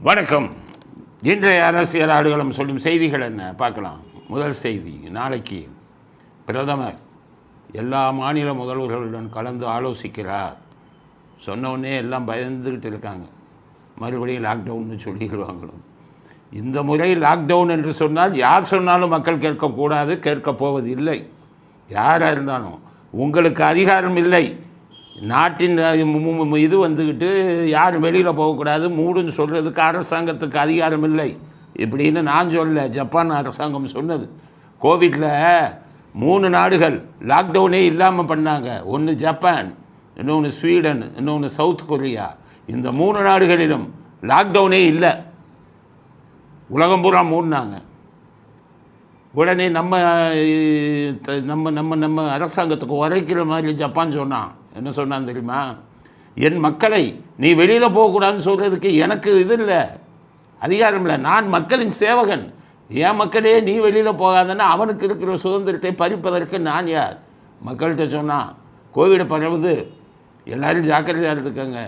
வணக்கம். இன்றைய அரசியல் ஆடுகளம் சொல்லும் செய்திகள் என்ன பார்க்கலாம். முதல் செய்தி, நாளைக்கு பிரதமர் எல்லா மாநில முதல்வர்களுடன் கலந்து ஆலோசிக்கிறார். சொன்னோடனே எல்லாம் பயந்துக்கிட்டு இருக்காங்க. மறுபடியும் லாக்டவுன்னு சொல்லிடுவாங்களோ. இந்த முறை லாக்டவுன் என்று சொன்னால் யார் சொன்னாலும் மக்கள் கேட்கக்கூடாது, கேட்கப் போவது இல்லை. யாராக இருந்தாலும் உங்களுக்கு அதிகாரம் இல்லை. நாட்டின் இது வந்துக்கிட்டு யாரும் வெளியில் போகக்கூடாது, மூடுன்னு சொல்கிறதுக்கு அரசாங்கத்துக்கு அதிகாரம் இல்லை இப்படின்னு நான் சொல்ல. ஜப்பான் அரசாங்கம் சொன்னது. கோவிட்டில் 3 நாடுகள் லாக்டவுனே இல்லாமல் பண்ணாங்க. ஒன்று ஜப்பான், இன்னொன்று ஸ்வீடன், இன்னொன்று சவுத் கொரியா. இந்த 3 நாடுகளிலும் லாக்டவுனே இல்லை. உலகம் பூரா மூடினாங்க. உடனே நம்ம நம்ம நம்ம நம்ம அரசாங்கத்துக்கு உரைக்கிற மாதிரி ஜப்பான் சொன்னான். என்ன சொன்னான் தெரியுமா? என் மக்களை நீ வெளியில் போகக்கூடாதுன்னு சொல்கிறதுக்கு எனக்கு இது இல்லை, அதிகாரம் இல்லை. நான் மக்களின் சேவகன். என் மக்களே நீ வெளியில் போகாதன்னா அவனுக்கு இருக்கிற சுதந்திரத்தை பறிப்பதற்கு நான் யார்? மக்கள்கிட்ட சொன்னான், கோவிட் பரவுது, எல்லோரும் ஜாக்கிரதையாக இருந்துக்கங்க,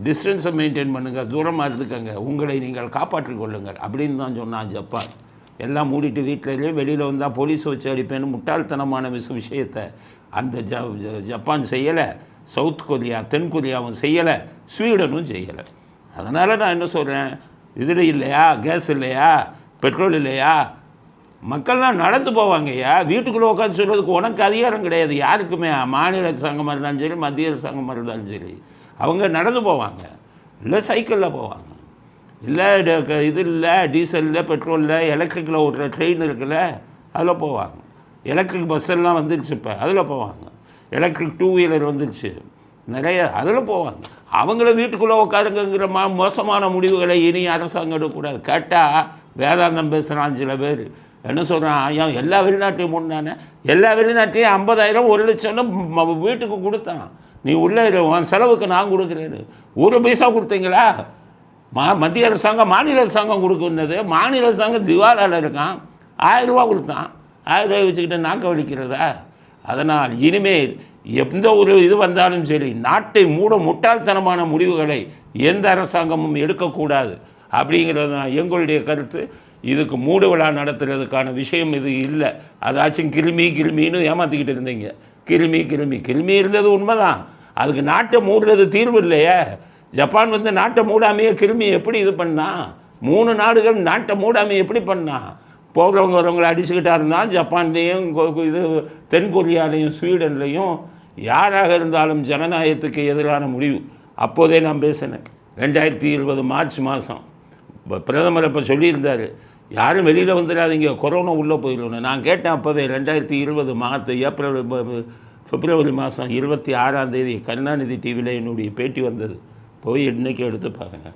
டிஸ்டன்ஸை மெயின்டைன் பண்ணுங்கள், தூரமாக இருந்துக்கங்க, உங்களை நீங்கள் காப்பாற்றிக் கொள்ளுங்கள் அப்படின்னு தான் சொன்னான் ஜப்பான். எல்லாம் மூடிட்டு வீட்டிலேயே வெளியில் வந்தால் போலீஸ் வச்சு அடிப்பேன்னு முட்டாள்தனமான விஷயத்தை அந்த ஜப்பான் செய்யலை. சவுத் கொரியா, தென் கொரியாவும் செய்யலை, ஸ்வீடனும் செய்யலை. அதனால் நான் என்ன சொல்கிறேன், இதில் இல்லையா கேஸ் இல்லையா, பெட்ரோல் இல்லையா, மக்கள்லாம் நடந்து போவாங்கய்யா. வீட்டுக்குள்ளே உட்காந்து சொல்கிறதுக்கு உனக்கு அதிகாரம் கிடையாது யாருக்குமே. மாநில அரசாங்கமாக இருந்தாலும் சரி, மத்திய அரசாங்கமாக இருந்தாலும் சரி, அவங்க நடந்து போவாங்க, இல்லை சைக்கிளில் போவாங்க, இல்லை இது இல்லை டீசல் இல்லை, பெட்ரோல் இல்லை, எலக்ட்ரிக்கில் ஓட்டுற ட்ரெயின் இருக்குல்ல அதில் போவாங்க. எலக்ட்ரிக் பஸ்ஸெல்லாம் வந்துடுச்சு, இப்போ அதில் போவாங்க. எலக்ட்ரிக் 2 வீலர் வந்துடுச்சு நிறைய, அதில் போவாங்க. அவங்கள வீட்டுக்குள்ளே உட்காருங்கிற மோசமான முடிவுகளை இனி அரசாங்கம் எடுக்கக்கூடாது. கேட்டால் வேதாந்தம் பேசுகிறான் சில பேர். என்ன சொல்கிறான், ஐயா எல்லா வெளிநாட்டையும் முன்னானே, எல்லா வெளிநாட்டையும் 50,000 1,00,000 வீட்டுக்கு கொடுத்தான். நீ உள்ளே உன் செலவுக்கு நான் கொடுக்குறேன்னு 1 பைசா கொடுத்தீங்களா? மத்திய அரசாங்கம் மாநில அரசாங்கம் கொடுக்குன்னது. மாநில அரசாங்கம் திவாலால் இருக்கான். 1000 ரூபா கொடுத்தான். 1000 ரூபாய் வச்சுக்கிட்டு நாக்க வலிக்கிறதா? அதனால் இனிமேல் எந்த ஒரு இது வந்தாலும் சரி, நாட்டை மூட முட்டாள்தனமான முடிவுகளை எந்த அரசாங்கமும் எடுக்கக்கூடாது அப்படிங்கிறது தான் எங்களுடைய கருத்து. இதுக்கு மூடு விழா நடத்துறதுக்கான விஷயம் இது இல்லை. அதாச்சும் கிருமின்னு ஏமாற்றிக்கிட்டு இருந்தீங்க. கிருமி இருந்தது உண்மைதான். அதுக்கு நாட்டை மூடுறது தீர்வு இல்லையே. ஜப்பான் வந்து நாட்டை மூடாமையே கிருமி எப்படி இது பண்ணா? 3 நாடுகள் நாட்டை மூடாமையே எப்படி பண்ணா? போகிறவங்க வரவங்களை அடிச்சுக்கிட்டா இருந்தால் ஜப்பான்லேயும் இது தென் கொரியாலையும் ஸ்வீடன்லேயும் யாராக இருந்தாலும் ஜனநாயகத்துக்கு எதிரான முடிவு. அப்போதே நான் பேசினேன். 2020 மார்ச் மாதம் பிரதமர் அப்போ சொல்லியிருந்தார், யாரும் வெளியில் வந்துடாதீங்க, கொரோனா உள்ளே போயிடணும். நான் கேட்டேன் அப்போவே 2020 பிப்ரவரி மாதம் 26ஆம் தேதி கருணாநிதி டிவியில் என்னுடைய பேட்டி வந்தது. போய் இன்றைக்கி எடுத்து பாருங்கள்.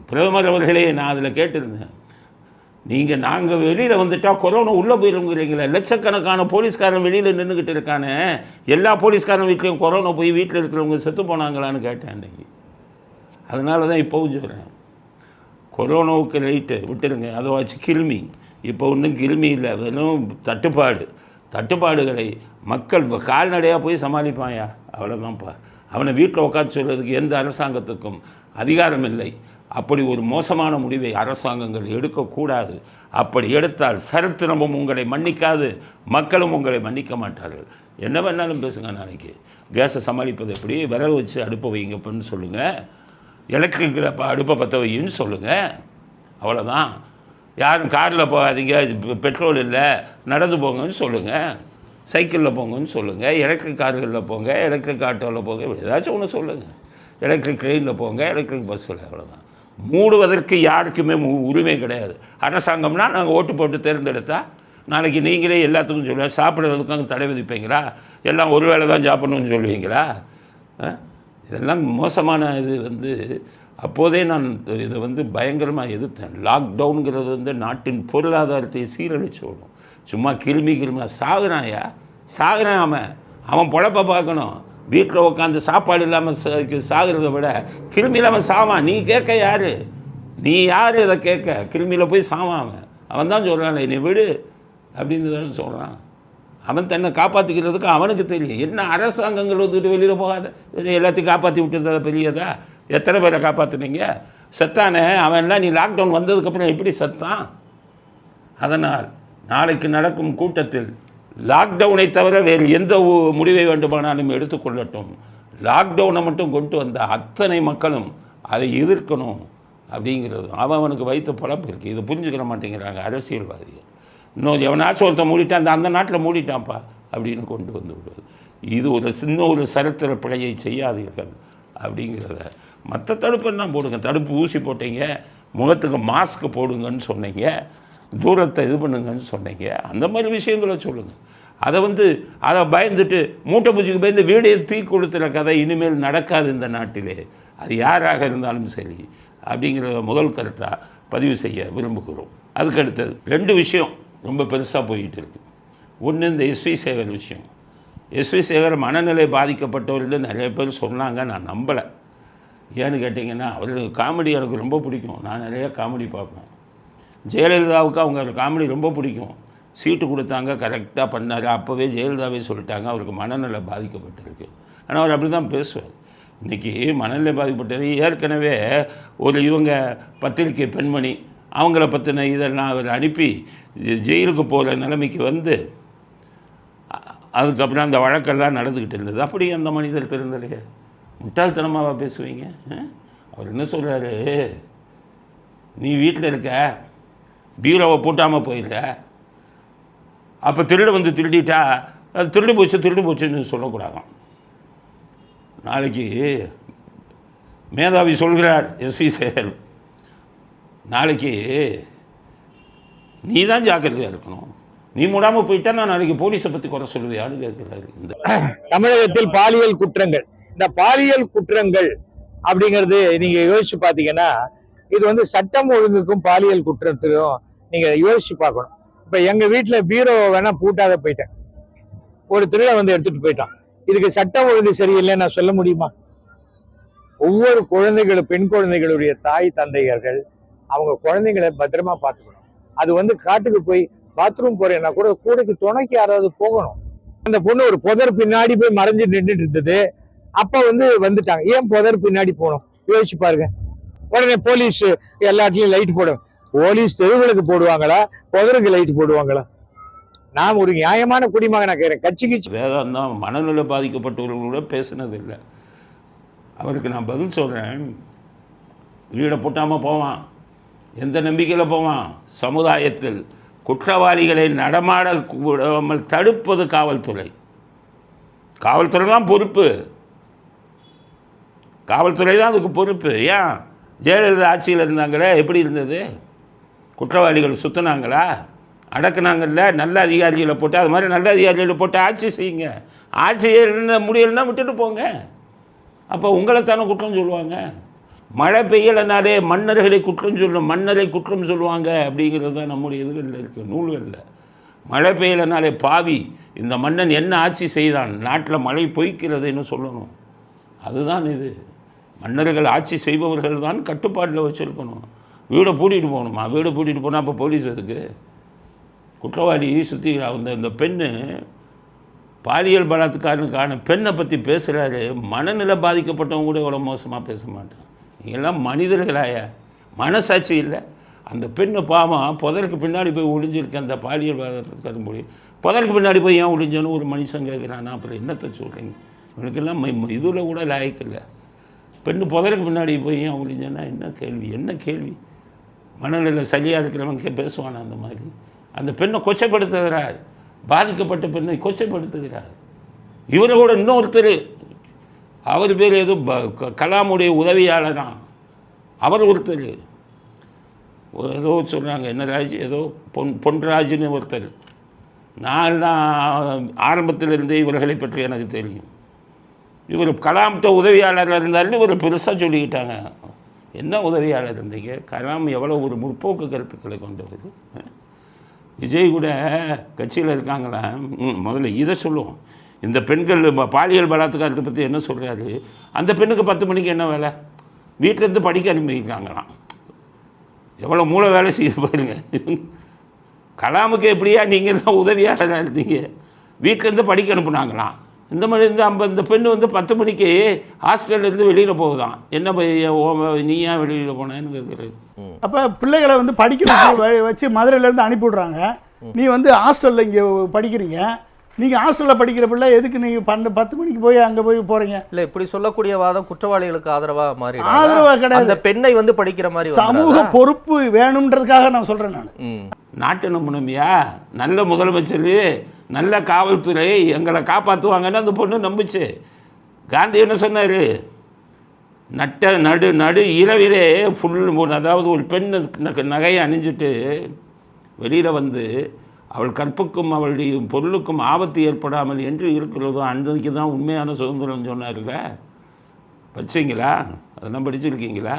பிரதமர் அவர்களே, நான் அதில் கேட்டிருந்தேன், நாங்கள் வெளியில் வந்துட்டால் கொரோனா உள்ளே போயிருங்கிறீங்களே, லட்சக்கணக்கான போலீஸ்காரன் வெளியில் நின்றுக்கிட்டு இருக்கானே, எல்லா போலீஸ்காரன் வீட்லேயும் கொரோனா போய் வீட்டில் இருக்கிறவங்க செத்து போனாங்களான்னு கேட்டேன் அன்றைக்கி. அதனால தான் இப்போவும் சொல்கிறேன், கொரோனாவுக்கு ரைட்டு விட்டுருங்க, அதை வச்சு கிருமி. இப்போ ஒன்றும் கிருமி இல்லை, வெறும் தட்டுப்பாடுகளை மக்கள் கால்நடையாக போய் சமாளிப்பாயா, அவ்வளோதான்ப்பா. அவனை வீட்டில் உட்காந்து சொல்கிறதுக்கு எந்த அரசாங்கத்துக்கும் அதிகாரம் இல்லை. அப்படி ஒரு மோசமான முடிவை அரசாங்கங்கள் எடுக்கக்கூடாது. அப்படி எடுத்தால் சரித்திரமும் உங்களை மன்னிக்காது, மக்களும் உங்களை மன்னிக்க மாட்டார்கள். என்ன வேணாலும் பேசுங்க. நாளைக்கு கேஸை சமாளிப்பது எப்படி, விறகு வச்சு அடுப்பை வைங்கப்பன்னு சொல்லுங்கள், எலக்ட்ரிக்கில் அடுப்பை பற்ற வைன்னு சொல்லுங்கள், அவ்வளோதான். யாரும் காரில் போகாதீங்க, பெட்ரோல் இல்லை நடந்து போங்கன்னு சொல்லுங்கள், சைக்கிளில் போங்கன்னு சொல்லுங்கள், எலக்ட்ரிக் கார்களில் போங்க, எலக்ட்ரிக் ஆட்டோவில் போங்க, ஏதாச்சும் ஒன்று சொல்லுங்கள், எலக்ட்ரிக் ட்ரெயினில் போங்க, எலக்ட்ரிக் பஸ்ஸில், அவ்வளோதான். மூடுவதற்கு யாருக்குமே உரிமை கிடையாது. அரசாங்கம்னா நாங்கள் ஓட்டு போட்டு தேர்ந்தெடுத்தால் நாளைக்கு நீங்களே எல்லாத்துக்கும் சொல்லுங்கள். சாப்பிட்றதுக்கும் அங்கே தடை விதிப்பீங்களா? எல்லாம் ஒரு வேளை தான் சாப்பிட்ணுன்னு சொல்லுவீங்களா? இதெல்லாம் மோசமான இது அப்போதே நான் இதை பயங்கரமாக எதிர்த்தேன். லாக்டவுனுங்கிறது நாட்டின் பொருளாதாரத்தை சீரழிச்சு விடும். சும்மா கிருமி சாகுறான். அவன் பொழப்பை பார்க்கணும். வீட்டில் உட்காந்து சாப்பாடு இல்லாமல் சாகிறத விட கிருமி இல்லாமல் சாவான். நீ கேட்க யார்? நீ யார் இதை கேட்க? கிருமியில் போய் சாவான். அவன் தான் சொல்கிறான், நீ விடு அப்படின்னு தான் சொல்கிறான். அவன் தன்னை காப்பாற்றிக்கிறதுக்கு அவனுக்கு தெரியும். என்ன அரசாங்கங்கள் வந்துட்டு வெளியில் போகாத எல்லாத்தையும் காப்பாற்றி விட்டுறதா பெரியதா? எத்தனை பேரை காப்பாற்றுனீங்க? செத்தானே அவன்லாம் நீ லாக்டவுன் வந்ததுக்கப்புறம் எப்படி செத்தான்? அதனால் நாளைக்கு நடக்கும் கூட்டத்தில் லாக்டவுனை தவிர வேறு எந்த முடிவை வேண்டுமானாலும் எடுத்துக்கொள்ளட்டும், லாக்டவுனை மட்டும் கொண்டு வந்த அத்தனை மக்களும் அதை எதிர்க்கணும் அப்படிங்கிறது அவனுக்கு வைத்த பழப்பு இருக்குது. இது புரிஞ்சுக்கிற மாட்டேங்கிறாங்க அரசியல்வாதிகள். இன்னும் எவனாச்சும் ஒருத்தன் மூடிட்டான், அந்த நாட்டில் மூடிட்டான்ப்பா அப்படின்னு கொண்டு வந்து விடுவது. இது ஒரு சின்ன ஒரு சரித்திர பிழையை செய்யாதீர்கள் அப்படிங்கிறத. மற்ற தடுப்பெல்லாம் போடுங்க, தடுப்பு ஊசி போட்டீங்க, முகத்துக்கு மாஸ்க் போடுங்கன்னு சொன்னீங்க, தூரத்தை இது பண்ணுங்கன்னு சொன்னீங்க, அந்த மாதிரி விஷயங்களை சொல்லுங்கள். அதை பயந்துட்டு மூட்டை பூச்சிக்கு பயந்து வீடே தீ கொளுத்துகிற கதை இனிமேல் நடக்காது இந்த நாட்டிலே, அது யாராக இருந்தாலும் சரி அப்படிங்கிறத முதல் கருத்தாக பதிவு செய்ய விரும்புகிறோம். அதுக்கு அடுத்தது 2 விஷயம் ரொம்ப பெருசாக போயிட்டு இருக்குது. ஒன்று இந்த எஸ்வி சேகர் விஷயம். எஸ்வி சேகர் மனநிலை பாதிக்கப்பட்டவர்கள் நிறைய பேர் சொன்னாங்க, நான் நம்பலை. ஏன்னு கேட்டிங்கன்னா அவருக்கு காமெடி எனக்கு ரொம்ப பிடிக்கும், நான் நிறையா காமெடி பார்ப்பேன். ஜெயலலிதாவுக்கு அவங்க காமெடி ரொம்ப பிடிக்கும், சீட்டு கொடுத்தாங்க, கரெக்டாக பண்ணார். அப்போவே ஜெயலலிதாவே சொல்லிட்டாங்க அவருக்கு மனநிலை பாதிக்கப்பட்டிருக்கு. ஆனால் அவர் அப்படி தான் பேசுவார். இன்றைக்கி மனநிலை பாதிக்கப்பட்டது ஏற்கனவே இவங்க பத்திரிக்கை பெண்மணி அவங்கள பற்றின இதெல்லாம் அவர் அனுப்பி ஜெயிலுக்கு போகிற நிலைமைக்கு வந்து அதுக்கப்புறம் அந்த வழக்கெல்லாம் நடந்துக்கிட்டு இருந்தது. அப்படி அந்த மனிதர் திருந்தலையே, முட்டாள்தனமாக பேசுவீங்க. அவர் என்ன சொல்கிறாரு, நீ வீட்டில் இருக்க, பீரோவை பூட்டாமல் போயிடுற, அப்போ திருடு வந்து திருடிட்டா அது திருடு போச்சுன்னு சொல்லக்கூடாதான். நாளைக்கு மேதாவி சொல்கிறார் எஸ்வி சேகர், நாளைக்கு நீ தான் ஜாக்கிரதையாக இருக்கணும், நீ மூடாமல் போயிட்டா நான் நாளைக்கு போலீஸை பற்றி குறை சொல்லுவியான்னு கேட்கிறாரு. இந்த தமிழகத்தில் பாலியல் குற்றங்கள், இந்த பாலியல் குற்றங்கள் அப்படிங்கிறது நீங்க யோசிச்சு பார்த்தீங்கன்னா இது சட்டம் ஒழுங்குக்கும் பாலியல் குற்றத்துக்கும் நீங்க யோசிச்சு பார்க்கணும். இப்ப எங்க வீட்டுல பீரோ வேணா பூட்டாத போயிட்டேன், ஒரு திருட எடுத்துட்டு போயிட்டான், இதுக்கு சட்டம் ஒழுங்கு சரியில்லை நான் சொல்ல முடியுமா? ஒவ்வொரு குழந்தைகளும், பெண் குழந்தைகளுடைய தாய் தந்தையர்கள் அவங்க குழந்தைங்களை பத்திரமா பார்த்துக்கணும். அது காட்டுக்கு போய் பாத்ரூம் போறேன்னா கூட கூடைக்கு துணைக்கு யாராவது போகணும். அந்த பொண்ணு ஒரு புதர் பின்னாடி போய் மறைஞ்சு நின்றுட்டு இருந்தது. அப்ப வந்துட்டாங்க. ஏன் புதர் பின்னாடி போகணும் யோசிச்சு பாருங்க. உடனே போலீஸ் எல்லா இடத்துலயும் லைட் போடும். போலீஸ் தெருவுகளுக்கு போடுவாங்களா, புதருக்கு லைட் போடுவாங்களா? நான் ஒரு நியாயமான குடிமகனா கேட்கிறேன். கட்சிக்கு வேதாந்தம் மனநிலை பாதிக்கப்பட்டவர்களோட பேசினதில்லை. அவருக்கு நான் பதில் சொல்கிறேன். வீடை பூட்டாமல் போவான், எந்த நம்பிக்கையில் போவான்? சமுதாயத்தில் குற்றவாளிகளை நடமாட விடாமல் தடுப்பது காவல்துறை. காவல்துறை தான் பொறுப்பு, காவல்துறை தான் அதுக்கு பொறுப்பு. ஏன் ஜெயலலிதா ஆட்சியில் இருந்தாங்களே எப்படி இருந்தது? குற்றவாளிகள் சுற்றினாங்களா? அடக்குனாங்கல்ல. நல்ல அதிகாரிகளை போட்டு அது மாதிரி நல்ல அதிகாரிகளை போட்டு ஆட்சி செய்யுங்க. ஆட்சி முடியலைன்னா விட்டுட்டு போங்க. அப்போ உங்களை தானே குற்றம் சொல்லுவாங்க. மழை பெய்யலைனாலே மன்னர்களை குற்றம் சொல்லும், மன்னரை குற்றம் சொல்லுவாங்க அப்படிங்கிறது தான் நம்முடைய இதுகளில் இருக்குது, நூல்களில். மழை பெய்யலைனாலே பாவி இந்த மன்னன் என்ன ஆட்சி செய்தான், நாட்டில் மழை பொய்க்கிறதுன்னு சொல்லணும். அதுதான் இது. மன்னர்கள் ஆட்சி செய்பவர்கள் தான் கட்டுப்பாட்டில் வச்சுருக்கணும். வீடை பூட்டிகிட்டு போகணுமா? வீடை பூட்டிகிட்டு போனால் அப்போ போலீஸ் எதுக்கு? குற்றவாளி சுற்றி இந்த பெண்ணு பாலியல் பலாத்காரனுக்கான பெண்ணை பற்றி பேசுகிறாரு. மனநிலை பாதிக்கப்பட்டவங்க கூட இவ்வளோ மோசமாக பேச மாட்டான். நீங்கள்லாம் மனிதர்களாய? மனசாட்சி இல்லை? அந்த பெண்ணு பாவம் புதருக்கு பின்னாடி போய் ஒளிஞ்சிருக்கேன். அந்த பாலியல் பலாத்கார முடியும் புதருக்கு பின்னாடி போய் ஏன் ஒளிஞ்சோன்னு ஒரு மனுஷன் கேட்குறான்னா அப்புறம் என்னத்தை சொல்கிறீங்க? இவனுக்கெல்லாம் இதில் கூட லாய்க்கில்லை. பெண்ணு புதருக்கு பின்னாடி போய் ஏன் ஒளிஞ்சோன்னா என்ன கேள்வி? என்ன கேள்வி? மனநிலை சரியாக இருக்கிறவங்க பேசுவானா அந்த மாதிரி? அந்த பெண்ணை கொச்சைப்படுத்துகிறார், பாதிக்கப்பட்ட பெண்ணை கொச்சைப்படுத்துகிறார். இவரை கூட இன்னொருத்தர், அவர் பேர் ஏதோ கலாமுடைய உதவியாளரான், அவர் ஒருத்தர் ஏதோ சொல்கிறாங்க, என்ன ராஜ், ஏதோ பொன்ராஜ்னு ஒருத்தர். நான் ஆரம்பத்திலிருந்தே இவர்களை பற்றி எனக்கு தெரியும். இவர் கலாம்கிட்ட உதவியாளராக இருந்தாலும் இவர் பெருசாக சொல்லிக்கிட்டாங்க. என்ன உதவியாளர் இருந்தீங்க? கலாம் எவ்வளோ ஒரு முற்போக்கு கருத்துக்களை கொண்டவர். விஜய் கூட கட்சியில் இருக்காங்களா? முதல்ல இதை சொல்லுவோம். இந்த பெண்கள் பாலியல் பலாத்காரத்தை பற்றி என்ன சொல்கிறாரு? அந்த பெண்ணுக்கு 10 மணிக்கு என்ன வேலை? வீட்டிலேருந்து படிக்க அனுப்பியிருக்காங்களாம். எவ்வளோ மூளை வேலை செய்து பாருங்க. கலாமுக்கு எப்படியா நீங்கள்லாம் உதவியாளராக இருந்தீங்க? வீட்டிலேருந்து படிக்க அனுப்புனாங்களாம். இந்த மாதிரி இந்த பெண்ணு வந்து 10 மணிக்கு ஹாஸ்டல்லேருந்து வெளியில் போகுதான். என்ன நீ ஏன் வெளியில் போனேன்னு கேட்குறது. அப்போ பிள்ளைகளை வந்து படிக்க வச்சு மதுரையிலேருந்து அனுப்பிவிட்றாங்க. நீ வந்து ஹாஸ்டலில் இங்கே படிக்கிறீங்க. நீங்கள் ஹாஸ்டலில் படிக்கிற பிள்ளை எதுக்கு நீங்கள் 10 மணிக்கு போய் அங்கே போய் போகிறீங்க? இல்லை, இப்படி சொல்லக்கூடிய வாதம் குற்றவாளிகளுக்கு ஆதரவாக மாறி ஆதரவாக கிடையாது. அந்த பெண்ணை வந்து படிக்கிற மாதிரி சமூக பொறுப்பு வேணுன்றதுக்காக நான் சொல்கிறேன். நான் நாட்டு நம்பணுமியா? நல்ல முதலமைச்சர், நல்ல காவல்துறை எங்களை காப்பாற்றுவாங்கன்னு அந்த பொண்ணு நம்பிச்சு. காந்தி என்ன சொன்னார்? நடு இரவிலே ஃபுல், அதாவது ஒரு பெண் நகையை அணிஞ்சிட்டு வெளியில் வந்து அவள் கற்புக்கும் அவளுடைய பொருளுக்கும் ஆபத்து ஏற்படாமல் என்று இருக்கிறதோ அன்றைக்கு தான் உண்மையான சுதந்திரம் சொன்னார்ல. வச்சிங்களா? அதெல்லாம் படிச்சிருக்கீங்களா?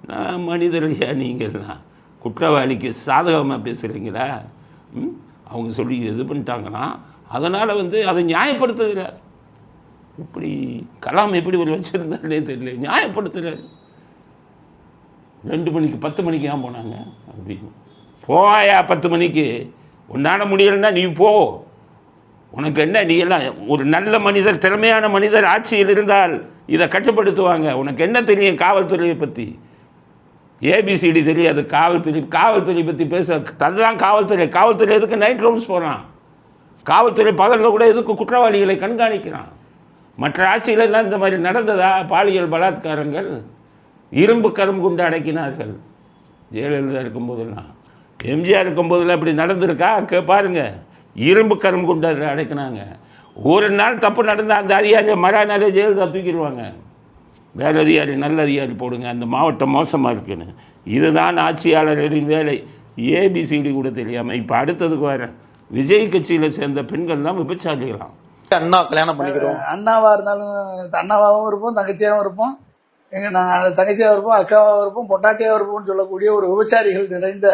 நான் மனிதரையா நீங்கள்லாம் குற்றவாளிக்கு சாதகமாக பேசுகிறீங்களா? அவங்க சொல்லி இது பண்ணிட்டாங்கன்னா அதனால் வந்து அதை நியாயப்படுத்துகிறார். இப்படி கலாம் எப்படி ஒரு வச்சுருந்தாலே தெரியல, நியாயப்படுத்துகிறார். 2 மணிக்கு 10 மணிக்கு ஏன் போனாங்க அப்படின்னு. போயா 10 மணிக்கு, உன்னால் முடியலைன்னா நீ போ. உனக்கு என்ன, நீ எல்லாம் ஒரு நல்ல மனிதர், திறமையான மனிதர் ஆட்சியில் இருந்தால் இதை கட்டுப்படுத்துவாங்க. உனக்கு என்ன தெரியும் காவல்துறையை பற்றி? ஏபிசிடி தெரியாது. காவல்துறை பற்றி பேச அதுதான் காவல்துறை எதுக்கு நைட் ரவுண்ட்ஸ் போகிறான்? காவல்துறை பகலில் கூட எதுக்கு குற்றவாளிகளை கண்காணிக்கிறான்? மற்ற ஆட்சியிலெல்லாம் இந்த மாதிரி நடந்ததா? பாலியல் பலாத்காரங்கள் இரும்பு கரும் கொண்டு அடக்கினார்கள். ஜெயலலிதா இருக்கும்போதெல்லாம், எம்ஜிஆர் இருக்கும்போதெல்லாம் இப்படி நடந்திருக்கா? பாருங்க, இரும்பு கரும் கொண்டு அதில் அடைக்கினாங்க. ஒரு நாள் தப்பு நடந்தால் அந்த அதிகாரியை மறுநாளே ஜெயலலிதா தூக்கிடுவாங்க. வேறு அதிகாரி, நல்ல அதிகாரி போடுங்க, அந்த மாவட்டம் மோசமாக இருக்குன்னு. இதுதான் ஆட்சியாளர்களின் வேலை. ஏபிசிடி கூட தெரியாமல். இப்போ அடுத்ததுக்கு வர விஜய் கட்சியில் சேர்ந்த பெண்கள்லாம் விபச்சாரிகளாம். அண்ணா கல்யாணம் பண்ணிக்கிறோம். அண்ணாவா இருந்தாலும் அண்ணாவாகவும் இருப்போம், தங்கச்சியாகவும் இருப்போம், நாங்கள் தங்கச்சியாக இருப்போம், அக்காவாகவும் இருப்போம், பொட்டாட்டியாக இருப்போம்னு சொல்லக்கூடிய ஒரு விபச்சாரிகள் நிறைந்த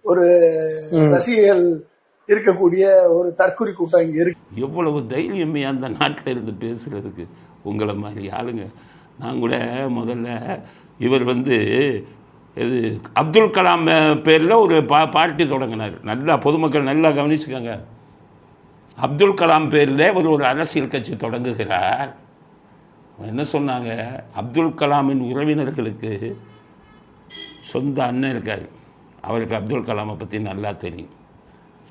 ஒரு ரசிகைகள் இருக்கக்கூடிய ஒரு தற்குறி கூட்டம் இங்கே இருக்கு. எவ்வளவு தைரியமே அந்த நாட்டில் இருந்து பேசுகிறதுக்கு உங்களை மாதிரி ஆளுங்க. நான் கூட முதல்ல இவர் வந்து இது அப்துல் கலாம் பேரில் ஒரு பார்ட்டி தொடங்கினார். நல்லா பொதுமக்கள் நல்லா கவனிச்சுக்கோங்க. அப்துல் கலாம் பேரில் ஒரு அரசியல் கட்சி தொடங்குகிறார். என்ன சொன்னாங்க? அப்துல் கலாமின் உறவினர்களுக்கு சொந்த அண்ணன் இருக்கார், அவருக்கு அப்துல் கலாமை பற்றி நல்லா தெரியும்.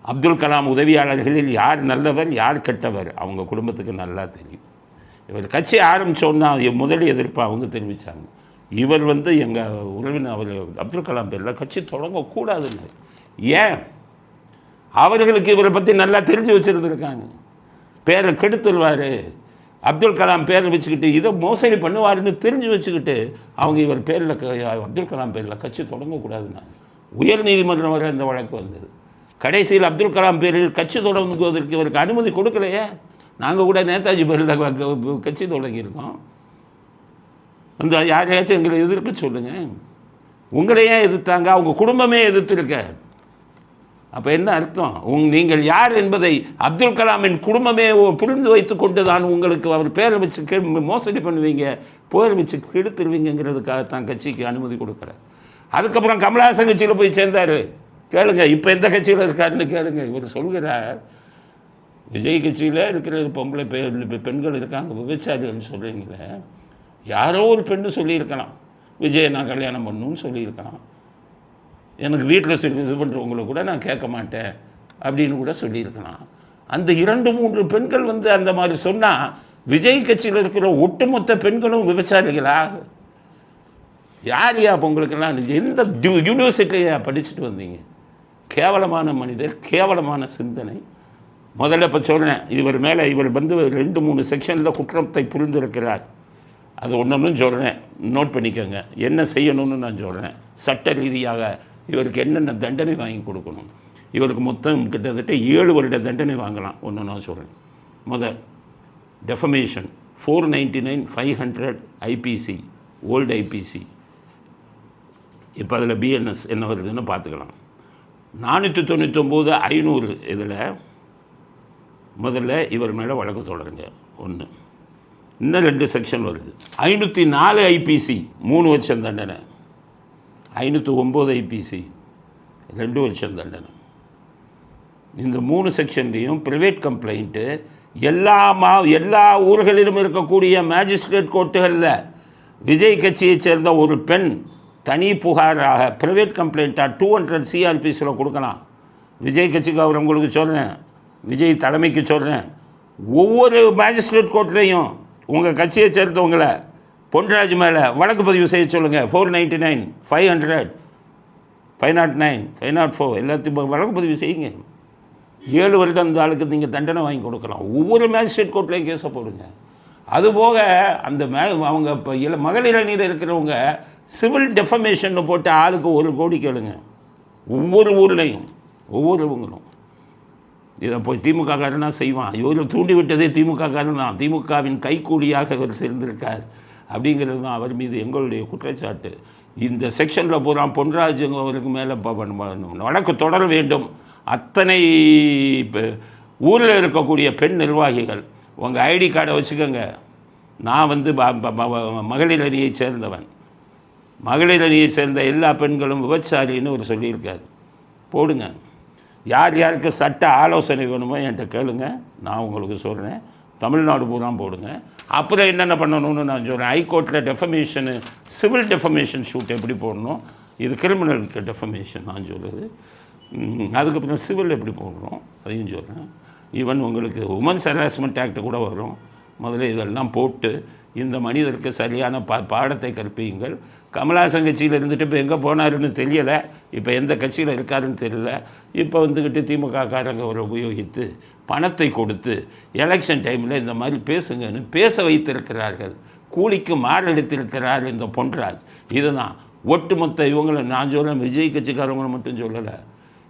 அப்துல் கலாம் உதவியாளர்களில் யார் நல்லவர் யார் கெட்டவர் அவங்க குடும்பத்துக்கு நல்லா தெரியும். இவர் கட்சி ஆரம்பித்தோன்னா முதல் எதிர்ப்பு அவங்க தெரிவித்தாங்க. இவர் வந்து எங்கள் உறவினர், அவர் அப்துல் கலாம் பேரில் கட்சி தொடங்கக்கூடாதுன்னு. ஏன்? அவர்களுக்கு இவரை பற்றி நல்லா தெரிஞ்சு வச்சுருந்துருக்காங்க. பேரை கெடுத்துருவார், அப்துல் கலாம் பேரை வச்சுக்கிட்டு இதை மோசடி பண்ணுவாருன்னு தெரிஞ்சு வச்சுக்கிட்டு அவங்க இவர் பேரில் அப்துல் கலாம் பேரில் கட்சி தொடங்கக்கூடாதுன்னா உயர் நீதிமன்றம் வரை இந்த வழக்கு வந்தது. கடைசியில் அப்துல் கலாம் பேரில் கட்சி தொடங்குவதற்கு இவருக்கு அனுமதி கொடுக்கலையே. நாங்கள் கூட நேதாஜி பேரில் கட்சி தொடங்கியிருக்கோம். அந்த யாரையாச்சும் எங்களை எதிர்க்க சொல்லுங்கள். உங்களையே எதிர்த்தாங்க, அவங்க குடும்பமே எதிர்த்திருக்க. அப்போ என்ன அர்த்தம்? நீங்கள் யார் என்பதை அப்துல் கலாமின் குடும்பமே புரிந்து வைத்து கொண்டு தான் உங்களுக்கு அவர் பேரை வச்சு மோசடி பண்ணுவீங்க, பேரை வச்சு கெடுத்துருவீங்கிறதுக்காகத்தான் கட்சிக்கு அனுமதி கொடுக்குறார். அதுக்கப்புறம் கமலஹாசன் கட்சியில் போய் சேர்ந்தார். கேளுங்க, இப்போ எந்த கட்சியில் இருக்காருன்னு கேளுங்க. இவர் சொல்கிறார், விஜய் கட்சியில் இருக்கிற பொம்பளை பெண்கள் இருக்காங்க விபச்சாரிகள்னு சொல்கிறீங்களே. யாரோ ஒரு பெண்ணு சொல்லியிருக்கலாம், விஜயை நான் கல்யாணம் பண்ணணும்னு சொல்லியிருக்கலாம். எனக்கு வீட்டில் சொல்லி இது பண்ணுறவங்கள கூட நான் கேட்க மாட்டேன் அப்படின்னு கூட சொல்லியிருக்கலாம். அந்த 2-3 பெண்கள் வந்து அந்த மாதிரி சொன்னால் விஜய் கட்சியில் இருக்கிற ஒட்டுமொத்த பெண்களும் விபச்சாரிகளா? யார் உங்களுக்கெல்லாம் எந்த யூனிவர்சிட்டியை படிச்சுட்டு வந்தீங்க? கேவலமான மனிதர், கேவலமான சிந்தனை. முதல்ல இப்போ சொல்கிறேன், இவர் வந்து 2-3 செக்ஷனில் குற்றத்தை புரிந்திருக்கிறார். அது ஒன்று சொல்கிறேன், நோட் பண்ணிக்கோங்க. என்ன செய்யணும்னு நான் சொல்கிறேன். சட்ட ரீதியாக இவருக்கு என்னென்ன தண்டனை வாங்கி கொடுக்கணும். இவருக்கு மொத்தம் கிட்டத்தட்ட 7 வருட தண்டனை வாங்கலாம். ஒன்று நான் சொல்கிறேன். முதல் டெஃபமேஷன் 499 500 ஐபிசி, ஓல்டு ஐபிசி. இப்போ அதில் பிஎன்எஸ் என்ன வருதுன்னு பார்த்துக்கலாம். 499 500 இதில் முதல்ல இவர் மேலே வழக்கு தொடருங்க. ஒன்று. இன்னும் 2 செக்ஷன் வருது. 504 ஐபிசி 3 வருஷம் தண்டனை. 509 ஐபிசி 2 வருஷம் தண்டனை. இந்த 3 செக்ஷன்லேயும் ப்ரைவேட் கம்ப்ளைண்ட்டு எல்லா ஊர்களிலும் இருக்கக்கூடிய மேஜிஸ்ட்ரேட் கோர்ட்டுகளில் விஜய் கட்சியைச் சேர்ந்த ஒரு பெண் தனி புகாராக ப்ரைவேட் கம்ப்ளைண்ட்டாக 200 CRPஸில் கொடுக்கலாம். விஜய் கட்சிக்கு அவர் உங்களுக்கு சொல்கிறேன், விஜய் தலைமைக்கு சொல்கிறேன், ஒவ்வொரு மேஜிஸ்ட்ரேட் கோர்ட்லேயும் உங்கள் கட்சியை சேர்ந்தவங்களை பொன்ராஜ் மேலே வழக்கு பதிவு செய்ய சொல்லுங்கள். 499, 500, 509, 504 எல்லாத்தையும் வழக்கு பதிவு செய்யுங்க. 7 வருடம் அந்த ஆளுக்கு நீங்கள் தண்டனை வாங்கி கொடுக்கலாம். ஒவ்வொரு மேஜிஸ்ட்ரேட் கோர்ட்லேயும் கேஸை போடுங்க. அதுபோக அந்த அவங்க இப்போ மகளிர் அணியில் இருக்கிறவங்க சிவில் டெஃபமேஷன் போட்டு ஆளுக்கு 1 கோடி கேளுங்க. ஒவ்வொரு ஊர்லேயும் ஒவ்வொருவங்களும் இதை போய் திமுக காரனா செய்வான். இவர்கள் தூண்டி விட்டதே திமுக காரன் தான். திமுகவின் கைக்கூலியாக அவர் சேர்ந்திருக்கார் அப்படிங்கிறது தான் அவர் மீது எங்களுடைய குற்றச்சாட்டு. இந்த செக்ஷனில் பூரா பொன்ராஜ் அவருக்கு மேலே வழக்கு தொடர வேண்டும். அத்தனை ஊரில் இருக்கக்கூடிய பெண் நிர்வாகிகள் உங்கள் ஐடி கார்டை வச்சுக்கோங்க. நான் வந்து மகளிர் அணியை சேர்ந்தவன். மகளிர் அணியை சேர்ந்த எல்லா பெண்களும் விபச்சாரின்னு ஒரு சொல்லியிருக்காரு. போடுங்க. யார் யாருக்கு சட்ட ஆலோசனை வேணுமோ என்கிட்ட கேளுங்க, நான் உங்களுக்கு சொல்கிறேன். தமிழ்நாடு பூரா போடுங்க. அப்புறம் என்னென்ன பண்ணணும்னு நான் சொல்கிறேன். ஹைகோர்ட்டில் டெஃபமேஷனு, சிவில் டெஃபமேஷன் ஷூட் எப்படி போடணும், இது கிரிமினலுக்கு டெஃபமேஷன் நான் சொல்கிறது. அதுக்கப்புறம் சிவில் எப்படி போடணும் அதையும் சொல்கிறேன். ஈவன் உங்களுக்கு உமன்ஸ் ஹராஸ்மெண்ட் ஆக்ட் கூட வரும். முதல்ல இதெல்லாம் போட்டு இந்த மனிதருக்கு சரியான பாடத்தை கற்பியுங்கள். கமலஹாசன் கட்சியில் இருந்துட்டு இப்போ எங்கே போனாருன்னு தெரியலை, இப்போ எந்த கட்சியில் இருக்காருன்னு தெரியல. இப்போ வந்துக்கிட்டு திமுக காரங்க அவரை உபயோகித்து பணத்தை கொடுத்து எலெக்ஷன் டைமில் இந்த மாதிரி பேசுங்கன்னு பேச வைத்திருக்கிறார்கள். கூலிக்கு மாரடித்திருக்கிறார் இந்த பொன்ராஜ். இதுதான் ஒட்டுமொத்த இவங்களை நான் சொல்கிறேன். விஜய் கட்சிக்காரவங்களை மட்டும் சொல்லலை,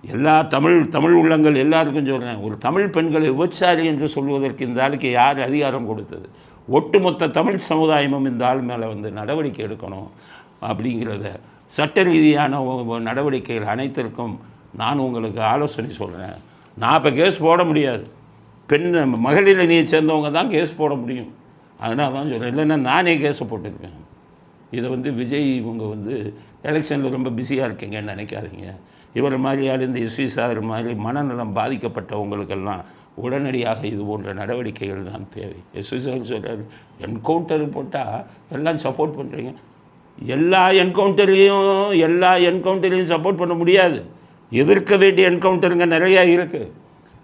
எல்லா தமிழ் உள்ளங்கள் எல்லாருக்கும் சொல்கிறேன். ஒரு தமிழ் பெண்களை விபச்சாரி என்று சொல்வதற்கு இந்த ஆளுக்கு யார் அதிகாரம் கொடுத்தது? ஒட்டுமொத்த தமிழ் சமுதாயமும் இந்த ஆள் மேலே வந்து நடவடிக்கை எடுக்கணும் அப்படிங்கிறத சட்ட ரீதியான நடவடிக்கைகள் அனைத்திற்கும் நான் உங்களுக்கு ஆலோசனை சொல்கிறேன். நான் இப்போ கேஸ் போட முடியாது. மகளிர் அணியை சேர்ந்தவங்க தான் கேஸ் போட முடியும். அதனால் தான் சொல்கிறேன். இல்லைன்னா நானே கேஸை போட்டிருக்கேன். இதை வந்து விஜய் இவங்க வந்து எலெக்ஷனில் ரொம்ப பிஸியாக இருக்கீங்கன்னு நினைக்காதீங்க. இவர் மாதிரியால் இந்த எஸ்வி சார் மாதிரி மனநலம் பாதிக்கப்பட்டவங்களுக்கெல்லாம் உடனடியாக இது போன்ற நடவடிக்கைகள் தான் தேவை. எஸ்வி சார் சொல்கிறார், என்கவுண்டர் போட்டால் எல்லாம் சப்போர்ட் பண்ணுறீங்க. எல்லா என்கவுண்டரையும் சப்போர்ட் பண்ண முடியாது. எதிர்க்க வேண்டிய என்கவுண்டருங்க நிறையா இருக்குது.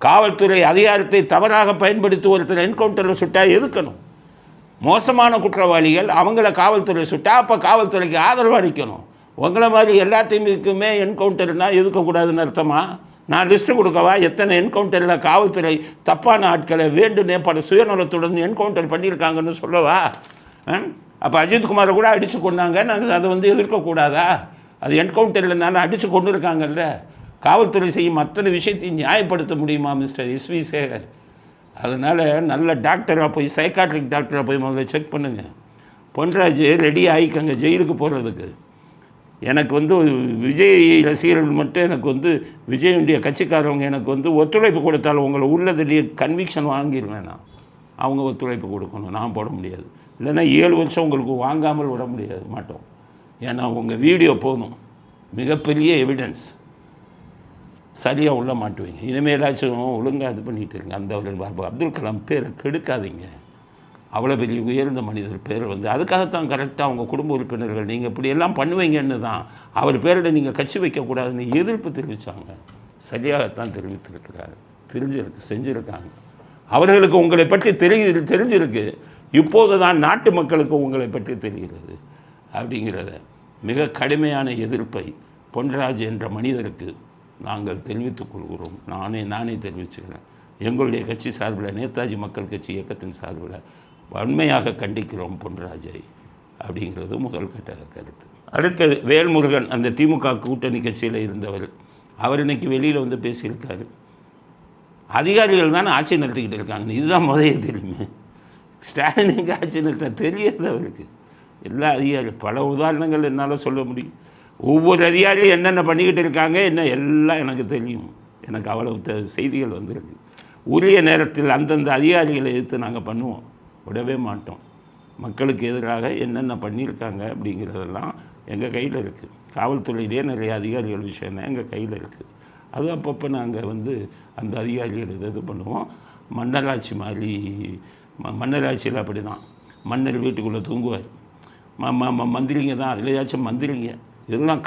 காவல்துறை அதிகாரத்தை தவறாக பயன்படுத்தி ஒருத்தர் என்கவுண்டரில் சுட்டால் எதுக்கணும். மோசமான குற்றவாளிகள் அவங்கள காவல்துறை சுட்டால் அப்போ காவல்துறைக்கு ஆதரவு அளிக்கணும். உங்களை மாதிரி எல்லாத்தையுமே என்கவுண்டர்னால் எதுக்கக்கூடாதுன்னு அர்த்தமா? நான் லிஸ்ட்டு கொடுக்கவா எத்தனை என்கவுண்டரில் காவல்துறை தப்பான ஆட்களை வேண்டுனே பல சுயநலத்துடன் என்கவுண்டர் பண்ணியிருக்காங்கன்னு சொல்லவா? அப்போ அஜித்குமாரை கூட அடித்து கொண்டாங்க, நாங்கள் அதை வந்து எதிர்க்கக்கூடாதா? அது என்கவுண்டர்லனால அடித்து கொண்டு இருக்காங்கல்ல. காவல்துறை செய்யும் அத்தனை விஷயத்தையும் நியாயப்படுத்த முடியுமா மிஸ்டர் எஸ்வி சேகர்? அதனால் நல்ல டாக்டராக போய் சைக்காட்ரிக் டாக்டராக போய் முதல்ல செக் பண்ணுங்கள். பொன்ராஜ் ரெடி ஆகிக்கங்க ஜெயிலுக்கு போகிறதுக்கு. எனக்கு வந்து விஜய் ரசிகர்கள் மட்டும் எனக்கு வந்து விஜயுடைய கட்சிக்காரவங்க எனக்கு வந்து ஒத்துழைப்பு கொடுத்தாலும் உங்களை உள்ளதுலேயே கன்விக்ஷன் வாங்கிடுவேன். நான் அவங்க ஒத்துழைப்பு கொடுக்கணும், நான் போட முடியாது. இல்லைன்னா 7 வருஷம் உங்களுக்கு வாங்காமல் விட முடியாது மாட்டோம். ஏன்னா உங்கள் வீடியோ போதும், மிகப்பெரிய எவிடன்ஸ். சரியாக உள்ள மாட்டுவீங்க. இனிமேலாச்சும் ஒழுங்காக இது பண்ணிகிட்டு இருங்க. அந்த அப்துல் கலாம் பேரை கெடுக்காதீங்க. அவ்வளோ பெரிய உயர்ந்த மனிதர் பேரை வந்து அதுக்காகத்தான் கரெக்டாக அவங்க குடும்ப உறுப்பினர்கள் நீங்கள் இப்படியெல்லாம் பண்ணுவீங்கன்னு தான் அவர் பேரில் நீங்கள் கட்சி வைக்கக்கூடாதுன்னு எதிர்ப்பு தெரிவித்தாங்க. சரியாகத்தான் தெரிவித்திருக்கிறார், செஞ்சுருக்காங்க. அவர்களுக்கு உங்களை பற்றி தெரிஞ்சிருக்கு. இப்போது தான் நாட்டு மக்களுக்கு உங்களை பற்றி தெரிகிறது அப்படிங்கிறத மிக கடுமையான எதிர்ப்பை பொன்ராஜ் என்ற மனிதருக்கு நாங்கள் தெரிவித்துக் கொள்கிறோம். நானே தெரிவிச்சுக்கிறேன். எங்களுடைய கட்சி சார்பில், நேதாஜி மக்கள் கட்சி இயக்கத்தின் சார்பில் வன்மையாக கண்டிக்கிறோம் பொன்ராஜை அப்படிங்கிறது முதல் கட்ட கருத்து. அடுத்தது வேல்முருகன், அந்த திமுக கூட்டணி கட்சியில் இருந்தவர். அவர் இன்னைக்கு வெளியில் வந்து பேசியிருக்காரு. அதிகாரிகள் தானே ஆட்சி நடத்திக்கிட்டு இருக்காங்க, இதுதான் முதல்ல தெரியுமே. ஸ்டாலினுக்கு ஆட்சி நடத்த தெரியாது அவருக்கு. எல்லா அதிகாரிகள் பல உதாரணங்கள் என்னால் சொல்ல முடியும். ஒவ்வொரு அதிகாரியும் என்னென்ன பண்ணிக்கிட்டு இருக்காங்க எல்லாம் எனக்கு தெரியும். எனக்கு அவ்வளவு செய்திகள் வந்திருக்கு. உரிய நேரத்தில் அந்தந்த அதிகாரிகளை எதிர்த்து நாங்கள் பண்ணுவோம், விடவே மாட்டோம். மக்களுக்கு எதிராக என்னென்ன பண்ணியிருக்காங்க அப்படிங்கிறதெல்லாம் எங்கள் கையில் இருக்குது. காவல்துறையிலே நிறைய அதிகாரிகள் விஷயம் எங்கள் கையில் இருக்குது. அது அப்பப்போ நாங்கள் வந்து அந்த அதிகாரிகள் இது பண்ணுவோம். மன்னராட்சி மாதிரி மன்னராட்சியில் அப்படி தான். மன்னர் வீட்டுக்குள்ளே தூங்குவார். மந்திரிங்க தான், அதுலேயாச்சும் மந்திரிங்க. இதெல்லாம்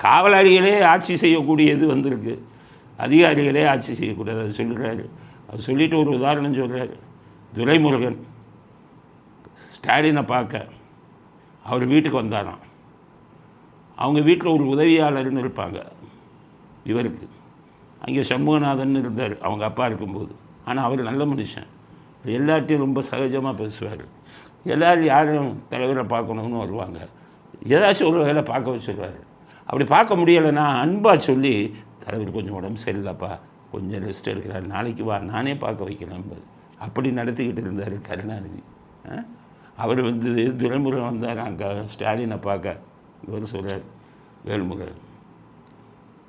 காவலாளிகளே ஆட்சி செய்யக்கூடியது வந்திருக்கு. அதிகாரிகளே ஆட்சி செய்யக்கூடாது. அது சொல்கிறாரு. அது சொல்லிவிட்டு ஒரு உதாரணம் சொல்கிறார். துரைமுருகன் ஸ்டாலினை பார்க்க அவர் வீட்டுக்கு வந்தாராம். அவங்க வீட்டில் ஒரு உதவியாளர்னு இருப்பாங்க இவருக்கு. அங்கே சண்முகநாதன் இருந்தார் அவங்க அப்பா இருக்கும்போது. ஆனால் அவர் நல்ல மனுஷன், எல்லாத்தையும் ரொம்ப சகஜமாக பேசுவார். எல்லோரும் யாரும் தலைவரை பார்க்கணுன்னு வருவாங்க, ஏதாச்சும் ஒரு வேலை பார்க்க வச்சுருவார். அப்படி பார்க்க முடியலைன்னா அன்பாக சொல்லி, தலைவர் கொஞ்சம் உடம்பு சரியில்லைப்பா, கொஞ்சம் ரெஸ்ட் எடுக்கிறார், நாளைக்கு வா, நானே பார்க்க வைக்கிறேன். அப்படி நடத்திக்கிட்டு இருந்தார் கருணாநிதி. அவர் வந்து துரைமுருகன் வந்தார் அங்கே ஸ்டாலினை பார்க்க. இவர் சொல்கிறார், வேல்முருகன்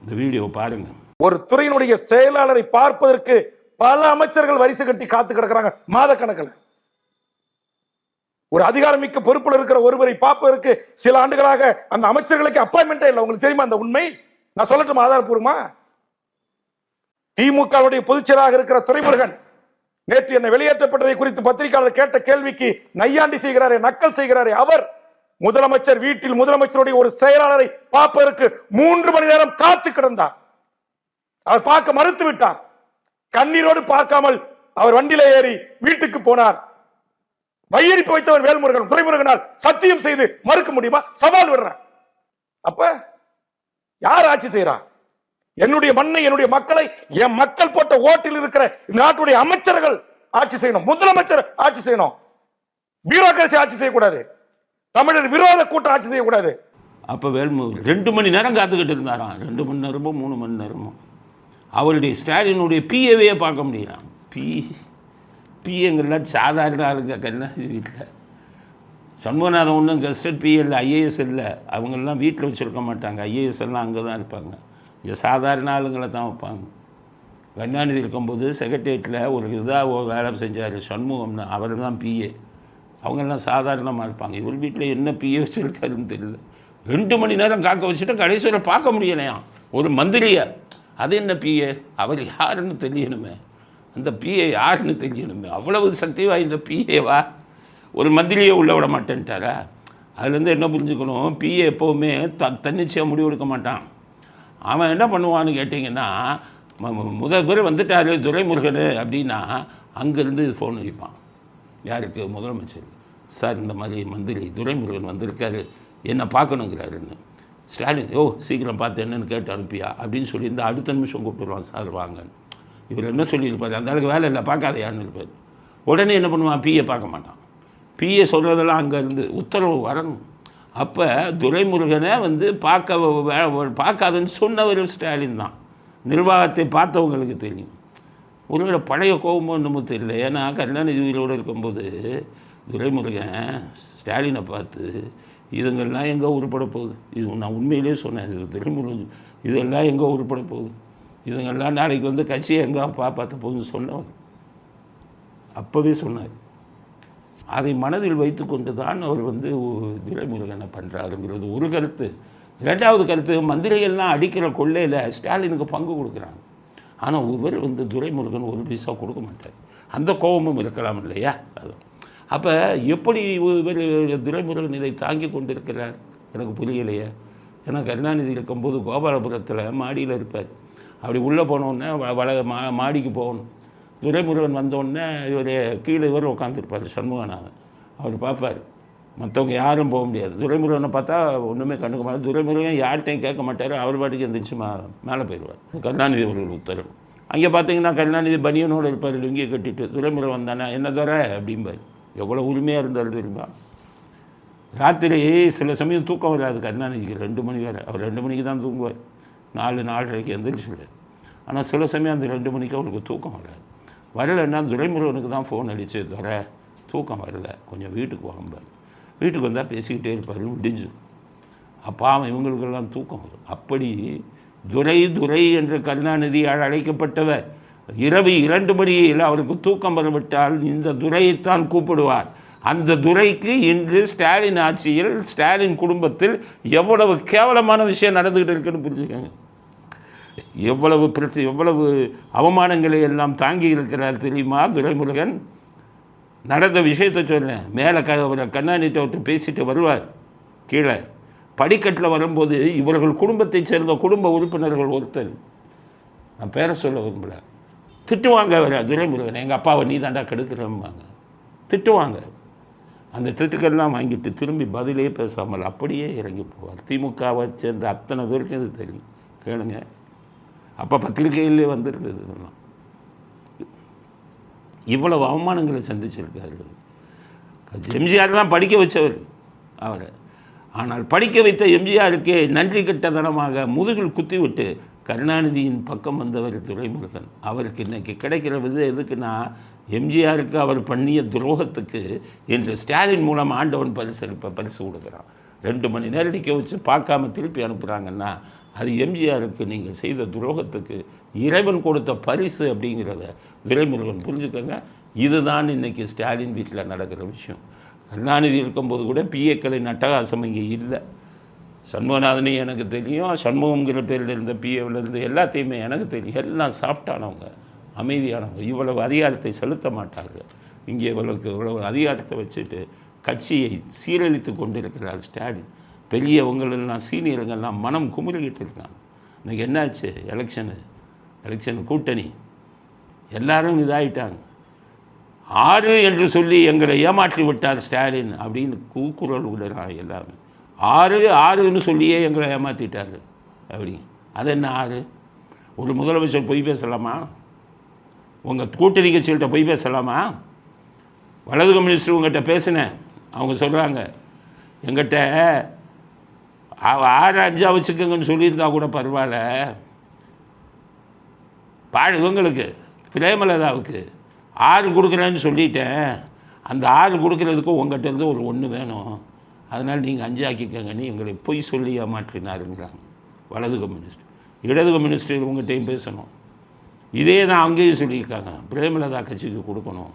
இந்த வீடியோ பாருங்கள். ஒரு துறையினுடைய செயலாளரை பார்ப்பதற்கு பல அமைச்சர்கள் வரிசை கட்டி காத்து கிடக்கிறாங்க மாத கணக்கில். ஒரு அதிகாரமிக்க பொறுப்பில் இருக்கிற ஒருவரை பார்ப்பதற்கு சில ஆண்டுகளாக அந்த அமைச்சர்களுக்கு அப்பாயின்மெண்டே இல்லை. உங்களுக்கு தெரியுமா அந்த உண்மை? நான் சொல்லட்டும் ஆதாரப்பூர்வமா. திமுகவுடைய பொதுச்செயலாளராக இருக்கிற துரைமுருகன் நேற்று என்ன வெளியேற்றப்பட்டதை குறித்து பத்திரிகையாளர் கேட்ட கேள்விக்கு நையாண்டி செய்கிறாரே, நக்கல் செய்கிறாரே, அவர் முதலமைச்சர் வீட்டில் முதலமைச்சருடைய ஒரு செயலாளரை பார்ப்பதற்கு 3 மணி நேரம் காத்து கிடந்தார். அவர் பார்க்க மறுத்து விட்டார். கண்ணீரோடு பார்க்காமல் அவர் வண்டியில ஏறி வீட்டுக்கு போனார். வையரிப்பு வைத்தவர் வேல்முருகன். துரைமுருகனால் சத்தியம் செய்து மறுக்க முடியுமா? சவால் விடுறேன். அப்ப யார் ஆட்சி செய்யறார்? என்னுடைய மண்ணை, என்னுடைய மக்களை, என் மக்கள் போட்ட ஓட்டில் இருக்கிற நாட்டுடைய அமைச்சர்கள் ஆட்சி செய்யணும், முதலமைச்சர் ஆட்சி செய்யணும், பியூரோகிரசி ஆட்சி செய்யக்கூடாது, தமிழர் விரோத கூட்டம் ஆட்சி செய்யக்கூடாது. அப்போ வேல்முருகன் 2 மணி நேரம் காத்துக்கிட்டு இருந்தாராம். 2 மணி நேரமோ 3 மணி நேரமோ. அவருடைய ஸ்டாலினுடைய பிஏவே பார்க்க முடியலாம். பிஏங்கள்லாம் சாதாரண ஆளுங்க கருணாநிதி வீட்டில். சண்முகநாதன் ஒன்றும் கெஸ்டட் பிஏ இல்லை, ஐஏஎஸ் இல்லை. அவங்கெல்லாம் வீட்டில் வச்சுருக்க மாட்டாங்க. ஐஏஎஸ் எல்லாம் அங்கே தான் இருப்பாங்க. இங்கே சாதாரண ஆளுங்களை தான் வைப்பாங்க. கருணாநிதி இருக்கும்போது செக்ரட்டேரியட்டில் ஒரு இதாக வேலை செஞ்சார் சண்முகம்னு, அவர் தான் பிஏ. அவங்கெல்லாம் சாதாரணமாக இருப்பாங்க. இவர் வீட்டில் என்ன பிஏ வச்சுருக்காருன்னு தெரியல. 2 மணி நேரம் காக்க வச்சுட்டு கடைசியில் பார்க்க முடியலையா ஒரு மந்திரியை. அது என்ன பிஏ? அவர் யாருன்னு தெரியணுமே, அந்த பிஏ யாருன்னு தெரியணுமே. அவ்வளவு சக்தி வாய்ந்த பிஏவா? ஒரு மந்திரியை உள்ளே விட மாட்டேன்ட்டாரா? அதுலேருந்து என்ன புரிஞ்சுக்கணும், பிஏ எப்போவுமே தன்னிச்சையாக முடிவு எடுக்க மாட்டான். அவன் என்ன பண்ணுவான்னு கேட்டிங்கன்னா, முதல் பேர் வந்துட்டார் துரைமுருகன் அப்படின்னா அங்கேருந்து ஃபோன் அடிப்பான். யாருக்கு? முதலமைச்சர். சார் இந்த மாதிரி மந்திரி துரைமுருகன் வந்திருக்காரு, என்னை பார்க்கணுங்கிறாருன்னு. ஸ்டாலின், சீக்கிரம் பார்த்து என்னன்னு கேட்டு அனுப்பியா அப்படின்னு சொல்லியிருந்தால் அடுத்த நிமிஷம் கூப்பிட்டுருவான், சார் வாங்கன்னு. இவர் என்ன சொல்லியிருப்பார், அந்த அளவுக்கு வேலை இல்லை, பார்க்காதையான்னு இருப்பார். உடனே என்ன பண்ணுவான், பிஏ பார்க்க மாட்டான். பிஏ சொல்கிறதெல்லாம் அங்கேருந்து உத்தரவு வரணும். அப்போ துரைமுருகனை வந்து பார்க்காதுன்னு சொன்னவர் ஸ்டாலின் தான். நிர்வாகத்தை பார்த்தவங்களுக்கு தெரியும். ஒருவேளை பழைய கோபமோ என்னமோ தெரியல. ஏன்னா கருணாநிதியோடு இருக்கும்போது துரைமுருகன் ஸ்டாலினை பார்த்து இதுங்கெல்லாம் எங்கே உருப்பட போகுது, இது நான் உண்மையிலே சொன்னேன், இது துரைமுருகன் இதெல்லாம் எங்கே உருப்பட போகுது, இதுங்கெல்லாம் நாளைக்கு வந்து கட்சியை எங்கே பார்த்த போகுதுன்னு சொன்னவர் அப்போவே சொன்னார். அதை மனதில் வைத்து கொண்டு தான் அவர் வந்து துரைமுருகனை பண்ணுறாருங்கிறது ஒரு கருத்து. 2வது கருத்து, மந்திரிகள்லாம் அடிக்கிற கொள்ளையில் ஸ்டாலினுக்கு பங்கு கொடுக்குறாங்க. ஆனால் இவர் வந்து துரைமுருகன் 1 பைசா கொடுக்க மாட்டார். அந்த கோபமும் இருக்கலாம் இல்லையா? அது அப்போ எப்படி இவர் துரைமுருகன் இதை தாங்கி கொண்டிருக்கிறார் எனக்கு புரியலையே. ஏன்னா கருணாநிதி இருக்கும்போது கோபாலபுரத்தில் மாடியில் இருப்பார். அப்படி உள்ளே போனோடனே மாடிக்கு போகணும். துரைமுருகன் வந்தோடனே இவர் கீழே இவர் உட்காந்துருப்பார் சண்முகநாதன். அவர் பார்ப்பார், மற்றவங்க யாரும் போக முடியாது. துரைமுருகனை பார்த்தா ஒன்றுமே கண்டுக்க மாட்டார். துரைமுருகன் யார்கிட்டையும் கேட்க மாட்டார், அவர் பாட்டுக்கு எந்திரிச்சு மேலே போயிடுவார். கருணாநிதி அவர்கள் உத்தரவு. அங்கே பார்த்தீங்கன்னா கருணாநிதி பனியனோடு இருப்பார், லுங்கியை கட்டிட்டு. துரைமுருகன் வந்தானே, என்ன தர அப்படிம்பார். எவ்வளோ உரிமையாக இருந்தார் தெரியுமா? ராத்திரி சில சமயம் தூக்கம் வராது கருணாநிதிக்கு, 2 மணி வேறு. அவர் 2 மணிக்கு தான் தூங்குவார், 4-4:30 எந்திரிச்சுடுவார். ஆனால் சில சமயம் அந்த 2 மணிக்கு அவருக்கு தூக்கம் வராது. வரலைன்னா துரைமுருகனுக்கு தான் ஃபோன் அடித்து, தர தூக்கம் வரல, கொஞ்சம் வீட்டுக்கு வாம்பார். வீட்டுக்கு வந்தால் பேசிக்கிட்டே இருப்பார், முடிஞ்சு. அப்போ அவன் இவங்களுக்கெல்லாம் தூக்கம் வரும். அப்படி துரை என்று கருணாநிதியால் அழைக்கப்பட்டவர் இரவு 2 மணியில் அவருக்கு தூக்கம் வரவிட்டால் இந்த துரையைத்தான் கூப்பிடுவார். அந்த துரைக்கு இன்று ஸ்டாலின் ஆட்சியில், ஸ்டாலின் குடும்பத்தில் எவ்வளவு கேவலமான விஷயம் நடந்துக்கிட்டு இருக்குன்னு புரிஞ்சுக்கோங்க. எவ்வளவு பிரச்சனை, எவ்வளவு அவமானங்களை எல்லாம் தாங்கி இருக்கிறார் தெரியுமா துரைமுருகன்? நடந்த விஷயத்தை சொன்னேன். மேலே அவரை கண்ணாடிட்ட விட்டு பேசிட்டு வருவார், கீழே படிக்கட்டில் வரும்போது இவர்கள் குடும்பத்தைச் சேர்ந்த குடும்ப உறுப்பினர்கள் ஒருத்தர், நான் பேரை சொல்ல விரும்பல, திட்டுவாங்க அவர் துரைமுருகன், எங்கள் அப்பாவை நீ தாண்டா கெடுக்கிறம்பாங்க, திட்டுவாங்க. அந்த திட்டுக்கெல்லாம் வாங்கிட்டு திரும்பி பதிலே பேசாமல் அப்படியே இறங்கி போவார். திமுகவை சேர்ந்த அத்தனை பேருக்கு இது தெரியும், கேளுங்க. அப்போ பத்திரிகையிலே வந்திருந்தது இதெல்லாம். இவ்வளவு அவமானங்களை சந்திச்சிருக்காரு. எம்ஜிஆர் தான் படிக்க வச்சவர் அவரை. ஆனால் படிக்க வைத்த எம்ஜிஆருக்கே நன்றி கெட்டதனமாக முதுகில் குத்திவிட்டு கருணாநிதியின் பக்கம் வந்தவர் துரைமுருகன். அவருக்கு இன்றைக்கி கிடைக்கிற விது எதுக்குன்னா, எம்ஜிஆருக்கு அவர் பண்ணிய துரோகத்துக்கு என்று ஸ்டாலின் மூலம் ஆண்டவன் பரிசு கொடுக்குறான். 2 மணி நேரம் நிற்க வச்சு பார்க்காம திருப்பி அனுப்புகிறாங்கன்னா அது எம்ஜிஆருக்கு நீங்கள் செய்த துரோகத்துக்கு இறைவன் கொடுத்த பரிசு அப்படிங்கிறத துரைமுருகன் புரிஞ்சுக்கோங்க. இதுதான் இன்றைக்கி ஸ்டாலின் வீட்டில் நடக்கிற விஷயம். கருணாநிதி இருக்கும்போது கூட பிஏக்களின் அட்டகாசம் இங்கே இல்லை. சண்முகநாதனையும் எனக்கு தெரியும், சண்முகங்கிற பேரில் இருந்த பிஏவிலேருந்து எல்லாத்தையுமே எனக்கு தெரியும். எல்லாம் சாஃப்டானவங்க, அமைதியானவங்க. இவ்வளவு அதிகாரத்தை செலுத்த மாட்டார்கள். இங்கே இவ்வளவு அதிகாரத்தை வச்சுட்டு கட்சியை சீரழித்து கொண்டிருக்கிறார் ஸ்டாலின். பெரியவங்களெல்லாம் சீனியர்கள்லாம் மனம் குமுறிக்கிட்டு இருக்காங்க. இன்றைக்கி என்னாச்சு? எலெக்ஷனு கூட்டணி எல்லாரும் இதாகிட்டாங்க. 6 என்று சொல்லி எங்களை ஏமாற்றி விட்டார் ஸ்டாலின் அப்படின்னு கூக்குரல் விடுறாங்க எல்லாமே. 6 சொல்லியே எங்களை ஏமாற்றிட்டார் அப்படி. அது என்ன 6? ஒரு முதலமைச்சர் பொய் பேசலாமா? உங்கள் கூட்டணி கட்சிகள்கிட்ட பொய் பேசலாமா? வலது கம்யூனிஸ்ட் உங்கள்கிட்ட பேசினேன், அவங்க சொல்கிறாங்க எங்கிட்ட 6-5 வச்சுக்கோங்கன்னு சொல்லியிருந்தா கூட பரவாயில்ல. இவங்களுக்கு பிரேமலதாவுக்கு 6 கொடுக்குறேன்னு சொல்லிட்டேன். அந்த 6 கொடுக்குறதுக்கும் உங்கள்கிட்ட இருந்து ஒரு 1 வேணும், அதனால் நீங்கள் 5 ஆக்கிக்கங்கன்னு எங்களை பொய் சொல்லி ஏமாற்றினாருங்கிறாங்க வலது கம்யூனிஸ்ட். இடது கம்யூனிஸ்ட் உங்கள்கிட்டையும் பேசணும். இதே தான் அங்கேயும் சொல்லியிருக்காங்க, பிரேமலதா கட்சிக்கு கொடுக்கணும்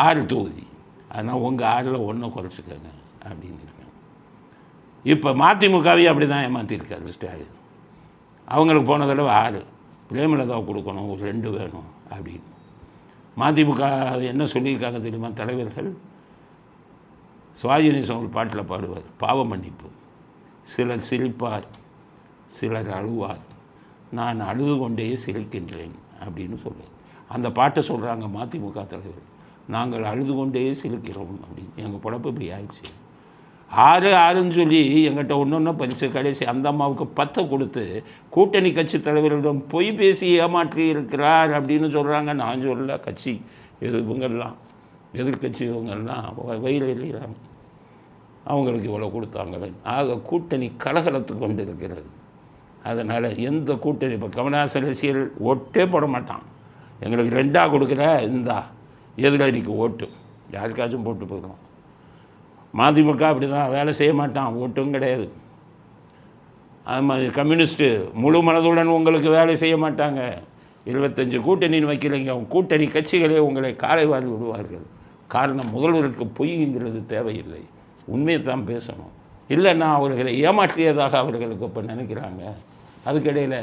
6 தொகுதி, அதனால் உங்கள் 6ல் 1 குறைச்சிக்கங்க அப்படின்னு இருக்காங்க. இப்போ மதிமுகவே அப்படி தான் ஏமாற்றிருக்காரு ஸ்டாலின். அவங்களுக்கு போன தடவை 6, பிரேமலதாவை கொடுக்கணும் ஒரு 2 வேணும் அப்படின்னு. மதிமுக என்ன சொல்லியிருக்காங்க தெரியுமா தலைவர்கள்? சுவாஜினேசன் ஒரு பாட்டில் பாடுவார், பாவ மன்னிப்பு. சிலர் சிரிப்பார், சிலர் அழுவார், நான் அழுது கொண்டே சிரிக்கின்றேன் அப்படின்னு சொல்லுவார். அந்த பாட்டை சொல்கிறாங்க மதிமுக தலைவர், நாங்கள் அழுது கொண்டே சிரிக்கிறோம் அப்படின்னு. எங்கள் பொழப்பு இப்படி ஆயிடுச்சு. 6 சொல்லி எங்கிட்ட ஒன்று பரிசு கடைசி அந்த அம்மாவுக்கு 10 கொடுத்து கூட்டணி கட்சி தலைவர்களிடம் பொய் பேசி ஏமாற்றி இருக்கிறார் அப்படின்னு சொல்கிறாங்க. நான் சொல்ல, கட்சி இவங்கெல்லாம் எதிர்கட்சி இவங்கெல்லாம் வயிறு எழுகிறாங்க, அவங்களுக்கு இவ்வளோ கொடுத்தாங்களே. ஆக கூட்டணி கலகலத்து கொண்டு இருக்கிறது. அதனால் எந்த கூட்டணி, இப்போ கமலஹாசன் ரசிகர்கள் ஓட்டே போட மாட்டான், எங்களுக்கு 2 கொடுக்குற இந்தா எதிரடிக்கு ஓட்டு யாருக்காச்சும் போட்டு போயிடும். மதிமுக அப்படி தான், வேலை செய்ய மாட்டான், ஓட்டும் கிடையாது. அது மாதிரி கம்யூனிஸ்ட்டு முழு மனதுடன் உங்களுக்கு வேலை செய்ய மாட்டாங்க. 25 கூட்டணின்னு வைக்கலைங்க, கூட்டணி கட்சிகளே உங்களை காலை வாரி விடுவார்கள். காரணம், முதல்வருக்கு பொய்ங்கிறது தேவையில்லை, உண்மையை தான் பேசணும். இல்லைன்னா அவர்களை ஏமாற்றியதாக அவர்களுக்கு இப்போ நினைக்கிறாங்க. அதுக்கிடையில்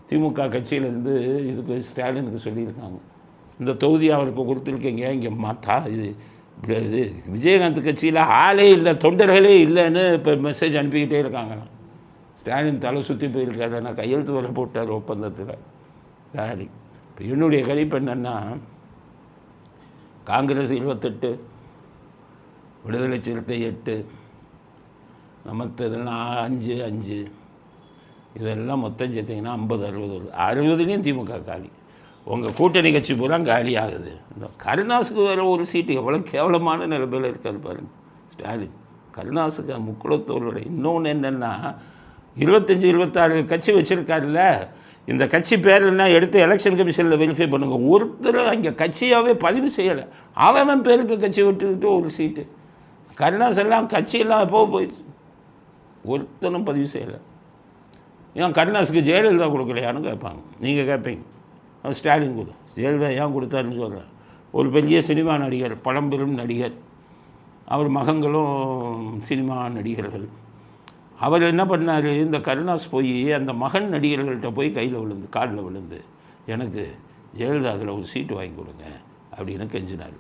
திமுக கட்சியிலேருந்து இதுக்கு ஸ்டாலினுக்கு சொல்லியிருக்காங்க, இந்த தொகுதி அவருக்கு கொடுத்துருக்கீங்க, இங்கே இது விஜயகாந்த் கட்சியில் ஆளே இல்லை, தொண்டர்களே இல்லைன்னு இப்போ மெசேஜ் அனுப்பிக்கிட்டே இருக்காங்க. ஸ்டாலின் தலை சுற்றி போயிருக்காரு, நான் கையெழுத்து வர போட்டார் ஒப்பந்தத்தில் ஸ்டாலின். இப்போ என்னுடைய கணிப்பு என்னென்னா, காங்கிரஸ் 28, விடுதலை சிறுத்தை 8, நமக்கு இதெல்லாம் 5 இதெல்லாம் மொத்தம் சேர்த்திங்கன்னா 50-60 60லேயும் திமுக காலி. உங்கள் கூட்டணி கட்சி பூரா காலி ஆகுது. இந்த கருணாஸுக்கு வேறு ஒரு சீட்டு எவ்வளோ கேவலமான நிலைமையில் இருக்காரு பாருங்கள் ஸ்டாலின். கருணாஸுக்கு முக்குளத்தோரோட இன்னொன்று என்னென்னா, 25-26 கட்சி வச்சுருக்காருல்ல, இந்த கட்சி பேரெல்லாம் எடுத்து எலெக்ஷன் கமிஷனில் வெரிஃபை பண்ணுங்க. ஒருத்தர் அங்கே கட்சியாகவே பதிவு செய்யலை, அவன் பேருக்கு கட்சி விட்டுக்கிட்டு ஒரு சீட்டு. கருணாஸ் எல்லாம் கட்சியெல்லாம் எப்போ போயிடுச்சு, ஒருத்தனும் பதிவு செய்யலை. ஏன் கருணாஸுக்கு ஜெயலலிதா கொடுக்கலையான்னு கேட்பாங்க, நீங்கள் கேட்பீங்க. ஸ்டாலின் கொடு, ஜெயலலிதா ஏன் கொடுத்தாருன்னு சொல்கிறேன். ஒரு பெரிய சினிமா நடிகர், பழம்பெரும் நடிகர், அவர் மகன்களும் சினிமா நடிகர்கள். அவர் என்ன பண்ணார், இந்த கருணாஸ் போய் அந்த மகன் நடிகர்கள்ட்ட போய் கையில் விழுந்து காலில் விழுந்து எனக்கு ஜெயலலிதா அதில் ஒரு சீட்டு வாங்கி கொடுங்க அப்படின்னு கெஞ்சினார்.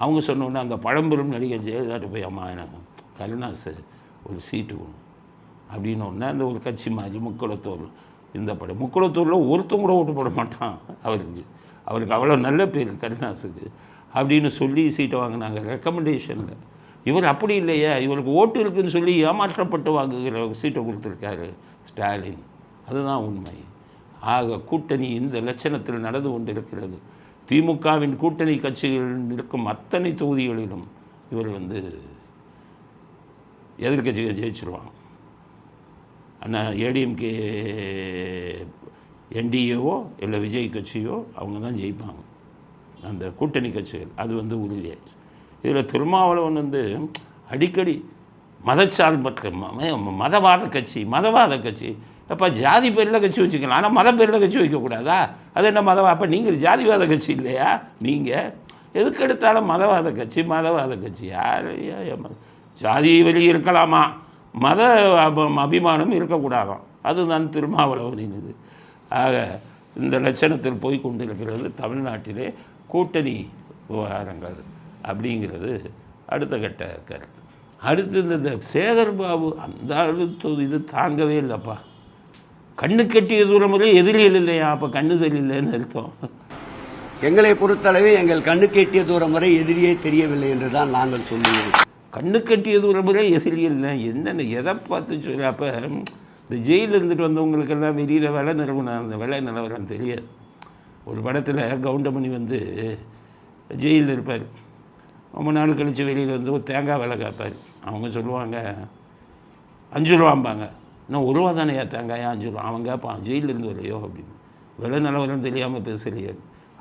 அவங்க சொன்னோன்னே அந்த பழம்பெரும் நடிகர் ஜெயலலிதாட்ட போய் அம்மா எனக்கு கருணாஸ் ஒரு சீட்டு வேணும் அப்படின்னு ஒன்று அந்த ஒரு கட்சி மாதிரி முக்குளத்தூர் இந்த படம் முக்குளத்தூரில் ஒருத்தம் கூட ஓட்டு போட மாட்டான் அவருக்கு அவ்வளோ நல்ல பேர் கருணாஸுக்கு அப்படின்னு சொல்லி சீட்டை வாங்கினாங்க ரெக்கமெண்டேஷனில். இவர் அப்படி இல்லையா, இவருக்கு ஓட்டு இருக்குதுன்னு சொல்லி ஏமாற்றப்பட்டு வாங்குகிற சீட்டை கொடுத்துருக்காரு ஸ்டாலின். அதுதான் உண்மை. ஆக கூட்டணி இந்த லட்சணத்தில் நடந்து கொண்டிருக்கிறது. திமுகவின் கூட்டணி கட்சிகள் இருக்கும் அத்தனை தொகுதிகளிலும் இவர் எதிர்கட்சிகள் ஜெயிச்சிருவாங்க. ஆனால் ஏடிஎம்கே என்டிஏவோ இல்லை விஜய் கட்சியோ அவங்க தான் ஜெயிப்பாங்க, அந்த கூட்டணி கட்சிகள். அது உறுதியாச்சு. இதில் திருமாவளவன் அடிக்கடி மதச்சார்பற்ற மதவாத கட்சி அப்போ ஜாதி பேரில் கட்சி வச்சுக்கலாம், ஆனால் மத பேரில் கட்சி வைக்கக்கூடாதா? அது என்ன அப்போ நீங்கள் ஜாதிவாத கட்சி இல்லையா? நீங்கள் எதுக்கு எடுத்தாலும் மதவாத கட்சி யார்? ஜாதி வெளி இருக்கலாமா, மத அபிமானம் இருக்கக்கூடாதாம். அதுதான் திருமாவளவனின் இது. ஆக இந்த லட்சணத்தில் போய் கொண்டிருக்கிறது தமிழ்நாட்டிலே கூட்டணி விவகாரங்கள் அப்படிங்கிறது அடுத்த கட்ட கருத்து. அடுத்து இந்த சேகர்பாபு அந்த அளவுக்கு இது தாங்கவே இல்லைப்பா. கண்ணு கட்டிய தூரம் வரை எதிரிகள் இல்லையா, அப்போ கண்ணு சரியில்லைன்னு அர்த்தம். எங்களை பொறுத்தளவே எங்கள் கண்ணு கட்டிய தூரம் வரை எதிரியே தெரியவில்லை என்று தான் நாங்கள் சொல்லுவோம். கண்ணு கட்டிய தூரம் வரை எதிரிகள் இல்லை என்னென்ன எதை பார்த்து சொல்ல. அப்போ இந்த ஜெயிலில் இருந்துட்டு வந்தவங்களுக்கெல்லாம் வெளியில் விலை நிறுவனம் அந்த விலை நிலவரம் தெரியாது. ஒரு படத்தில் கவுண்டமணி ஜெயிலில் இருப்பார். ரொம்ப நாள் கழித்து வெளியில் ஒரு தேங்காய் விலை கேட்பார். அவங்க சொல்லுவாங்க 5 ரூபாம்பாங்க. இன்னும் 1 ரூபா தானே தேங்காயா 5 ரூபா. அவன் கேட்பான் ஜெயிலில் இருந்து வரையோ அப்படின்னு. விலை நிலவரம் தெரியாமல் பேசலையே.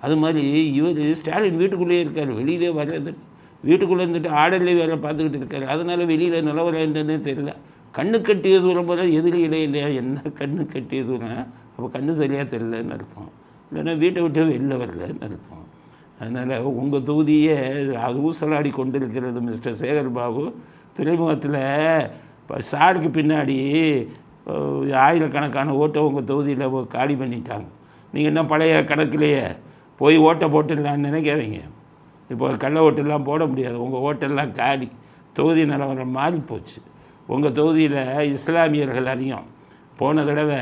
அது மாதிரி இவர் ஸ்டாலின் வீட்டுக்குள்ளேயே இருக்கார், வெளியிலே வர்றது. வீட்டுக்குள்ளே இருந்துட்டு ஆடல்லே வேலை பார்த்துக்கிட்டு இருக்கார். அதனால் வெளியில் நிலவரம் என்னன்னே தெரியல. கண்ணு கட்டிய தூரம் போல எதிரிகளே இல்லையா? என்ன கண்ணு கட்டிய தூரம்? அப்போ கண்ணு சரியாக தெரியலன்னு அர்த்தம். இல்லைன்னா வீட்டை விட்டு வெளில வரலன்னு அர்த்தம். அதனால் உங்கள் தொகுதியே அது ஊசலாடி கொண்டிருக்கிறது மிஸ்டர் சேகர்பாபு. துறைமுகத்தில் இப்போ சாருக்கு பின்னாடி ஆயிரக்கணக்கான ஓட்டை உங்கள் தொகுதியில் காலி பண்ணிட்டாங்க. நீங்கள் என்ன பழைய கணக்கிலேயே போய் ஓட்டை போட்டுடலான்னு நினைக்காதீங்க. இப்போ கள்ள ஓட்டெல்லாம் போட முடியாது. உங்கள் ஓட்டெல்லாம் காலி. தொகுதி நிலவரம் மாறி போச்சு. உங்கள் தொகுதியில் இஸ்லாமியர்கள் அதிகம். போன தடவை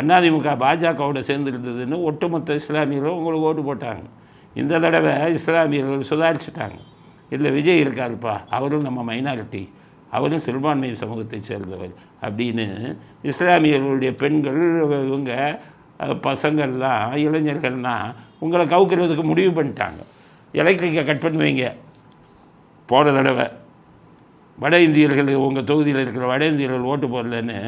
அதிமுக பாஜகவோட சேர்ந்துருந்ததுன்னு ஒட்டுமொத்த இஸ்லாமியர்களும் உங்களுக்கு ஓட்டு போட்டாங்க. இந்த தடவை இஸ்லாமியர்கள் சுதாரிச்சுட்டாங்க. இல்லை விஜய் இருக்காருப்பா, அவரும் நம்ம மைனாரிட்டி, அவரும் சிறுபான்மை சமூகத்தை சேர்ந்தவர் அப்படின்னு இஸ்லாமியர்களுடைய பெண்கள் இவங்க பசங்கள்லாம் இளைஞர்கள்லாம் உங்களை கவுக்கிறதுக்கு முடிவு பண்ணிட்டாங்க. எலக்ட்ரிக்கை கட் பண்ணுவீங்க. போன தடவை வட இந்தியர்கள் உங்கள் தொகுதியில் இருக்கிற வட இந்தியர்கள் ஓட்டு போடலன்னு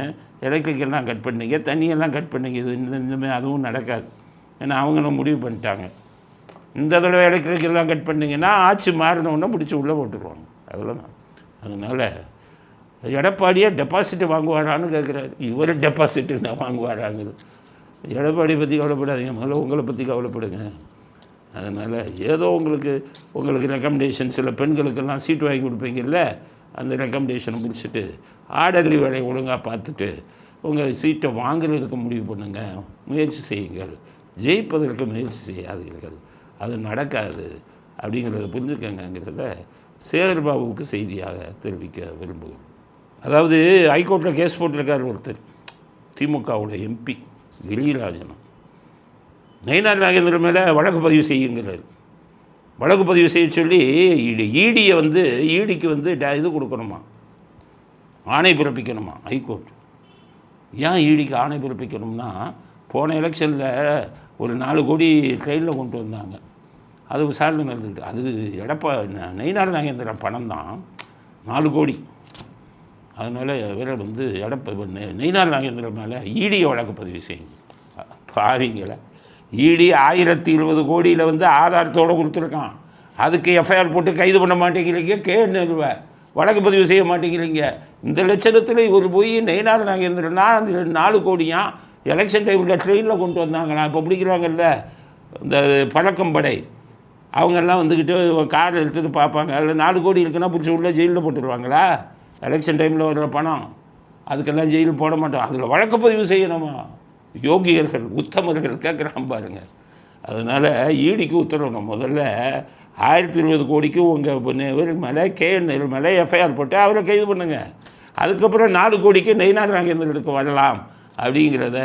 எலக்ட்ரிக்கெல்லாம் கட் பண்ணிங்க, தண்ணியெல்லாம் கட் பண்ணிங்க. இது இந்தமாதிரி அதுவும் நடக்காது. ஏன்னா அவங்களும் முடிவு பண்ணிட்டாங்க. இந்த தடவை எலக்ட்ரிக்கெல்லாம் கட் பண்ணிங்கன்னா ஆட்சி மாறினோன்னா பிடிச்சி உள்ளே போட்டுருவாங்க. அவ்வளோதான். அதனால் எடப்பாடியே டெபாசிட்டு வாங்குவாரான்னு கேட்குறாரு. இவர் டெபாசிட்டு தான் வாங்குவாராங்க. எடப்பாடியை பற்றி கவலைப்படாதீங்க, முதல்ல உங்களை பற்றி கவலைப்படுங்க. அதனால் ஏதோ உங்களுக்கு ரெக்கமெண்டேஷன் சில பெண்களுக்கெல்லாம் சீட்டு வாங்கி கொடுப்பீங்கல்ல, அந்த ரெக்கமெண்டேஷனை முடிச்சுட்டு ஆர்டர்லி வேலையை ஒழுங்காக பார்த்துட்டு உங்கள் சீட்டை வாங்குறதுக்கு முடிவு பண்ணுங்கள், முயற்சி செய்யுங்கள். ஜெயிப்பதற்கு முயற்சி செய்யாதீர்கள், அது நடக்காது அப்படிங்கிறத புரிஞ்சுக்கங்கிறத சேகர்பாபுவுக்கு செய்தியாக தெரிவிக்க விரும்புகிறேன். அதாவது ஹைகோர்ட்டில் கேஸ் போட்டிருக்கார் ஒருத்தர், திமுகவோட எம்பி கிரிராஜன். நயினார் நாகேந்திரன் மேலே வழக்கு பதிவு செய்யுங்கிறார். வழக்கு பதிவு செய்ய சொல்லி ஈடியை ஈடிக்கு இது கொடுக்கணுமா, ஆணை பிறப்பிக்கணுமா ஹைகோர்ட். ஏன் ஈடிக்கு ஆணை பிறப்பிக்கணும்னா, போன எலெக்ஷனில் ஒரு 4 கோடி ட்ரெயினில் கொண்டு வந்தாங்க, அது விசாரணை நடந்துக்கிட்டு. அது நயினார் நாகேந்திரன் பணம் தான் 4 கோடி. அதனால் இவரை நயினார் நாகேந்திரன் மேலே ஈடியை வழக்கு பதிவு செய்யுங்க. பாருங்களா, ஈடி 1020 கோடியில் ஆதாரத்தோடு கொடுத்துருக்கான். அதுக்கு எஃப்ஐஆர் போட்டு கைது பண்ண மாட்டேங்கிறீங்க, கேள்வி வழக்கு பதிவு செய்ய மாட்டேங்கிறீங்க. இந்த லட்சணத்தில் இவர் போய் நயினார் நாகேந்திரனா 4 கோடியாம் எலெக்ஷன் டைமில் ட்ரெயினில் கொண்டு வந்தாங்களா. இப்போ பிடிக்கிறாங்கல்ல இந்த பழக்கம் படை, அவங்கெல்லாம் கார் எடுத்துகிட்டு பார்ப்பாங்க. அதில் 4 கோடி இருக்குன்னா பிடிச்சி உள்ள ஜெயிலில் போட்டுருவாங்களா? எலெக்ஷன் டைமில் வர்ற பணம் அதுக்கெல்லாம் ஜெயில் போட மாட்டோம். அதில் வழக்கப்பதிவு செய்யணுமா? யோகியர்கள் உத்தமர்கள் கேட்குறான் பாருங்க. அதனால் ஈடிக்கு உத்தரவிடணும். முதல்ல 1020 கோடிக்கு உங்கள் மேலே KN மேலே எஃப்ஐஆர் போட்டு அவரை கைது பண்ணுங்க. அதுக்கப்புறம் 4 கோடிக்கு நயினார் நாகேந்திரனுக்கு வரலாம் அப்படிங்கிறத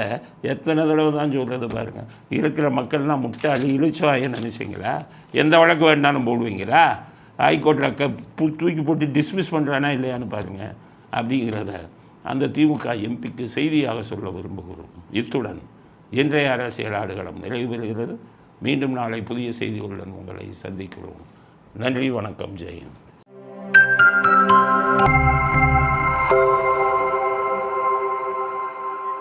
எத்தனை தடவை தான் சொல்கிறது பாருங்கள். இருக்கிற மக்கள்லாம் முட்டாளி இழுச்சவாயை நினச்சிங்களா? எந்த வழக்கு வேண்டாலும் போடுவீங்களா? ஹைகோர்ட்டில் தூக்கி போட்டு டிஸ்மிஸ் பண்ணுறானா இல்லையான்னு பாருங்கள். அப்படிங்கிறத அந்த திமுக எம்பிக்கு செய்தியாக சொல்ல விரும்புகிறோம். இத்துடன் இன்றைய அரசியல் ஆடுகளம் நிறைவு பெறுகிறது. மீண்டும் நாளை புதிய செய்திகளுடன் உங்களை சந்திக்கிறோம். நன்றி, வணக்கம், ஜெயந்த்.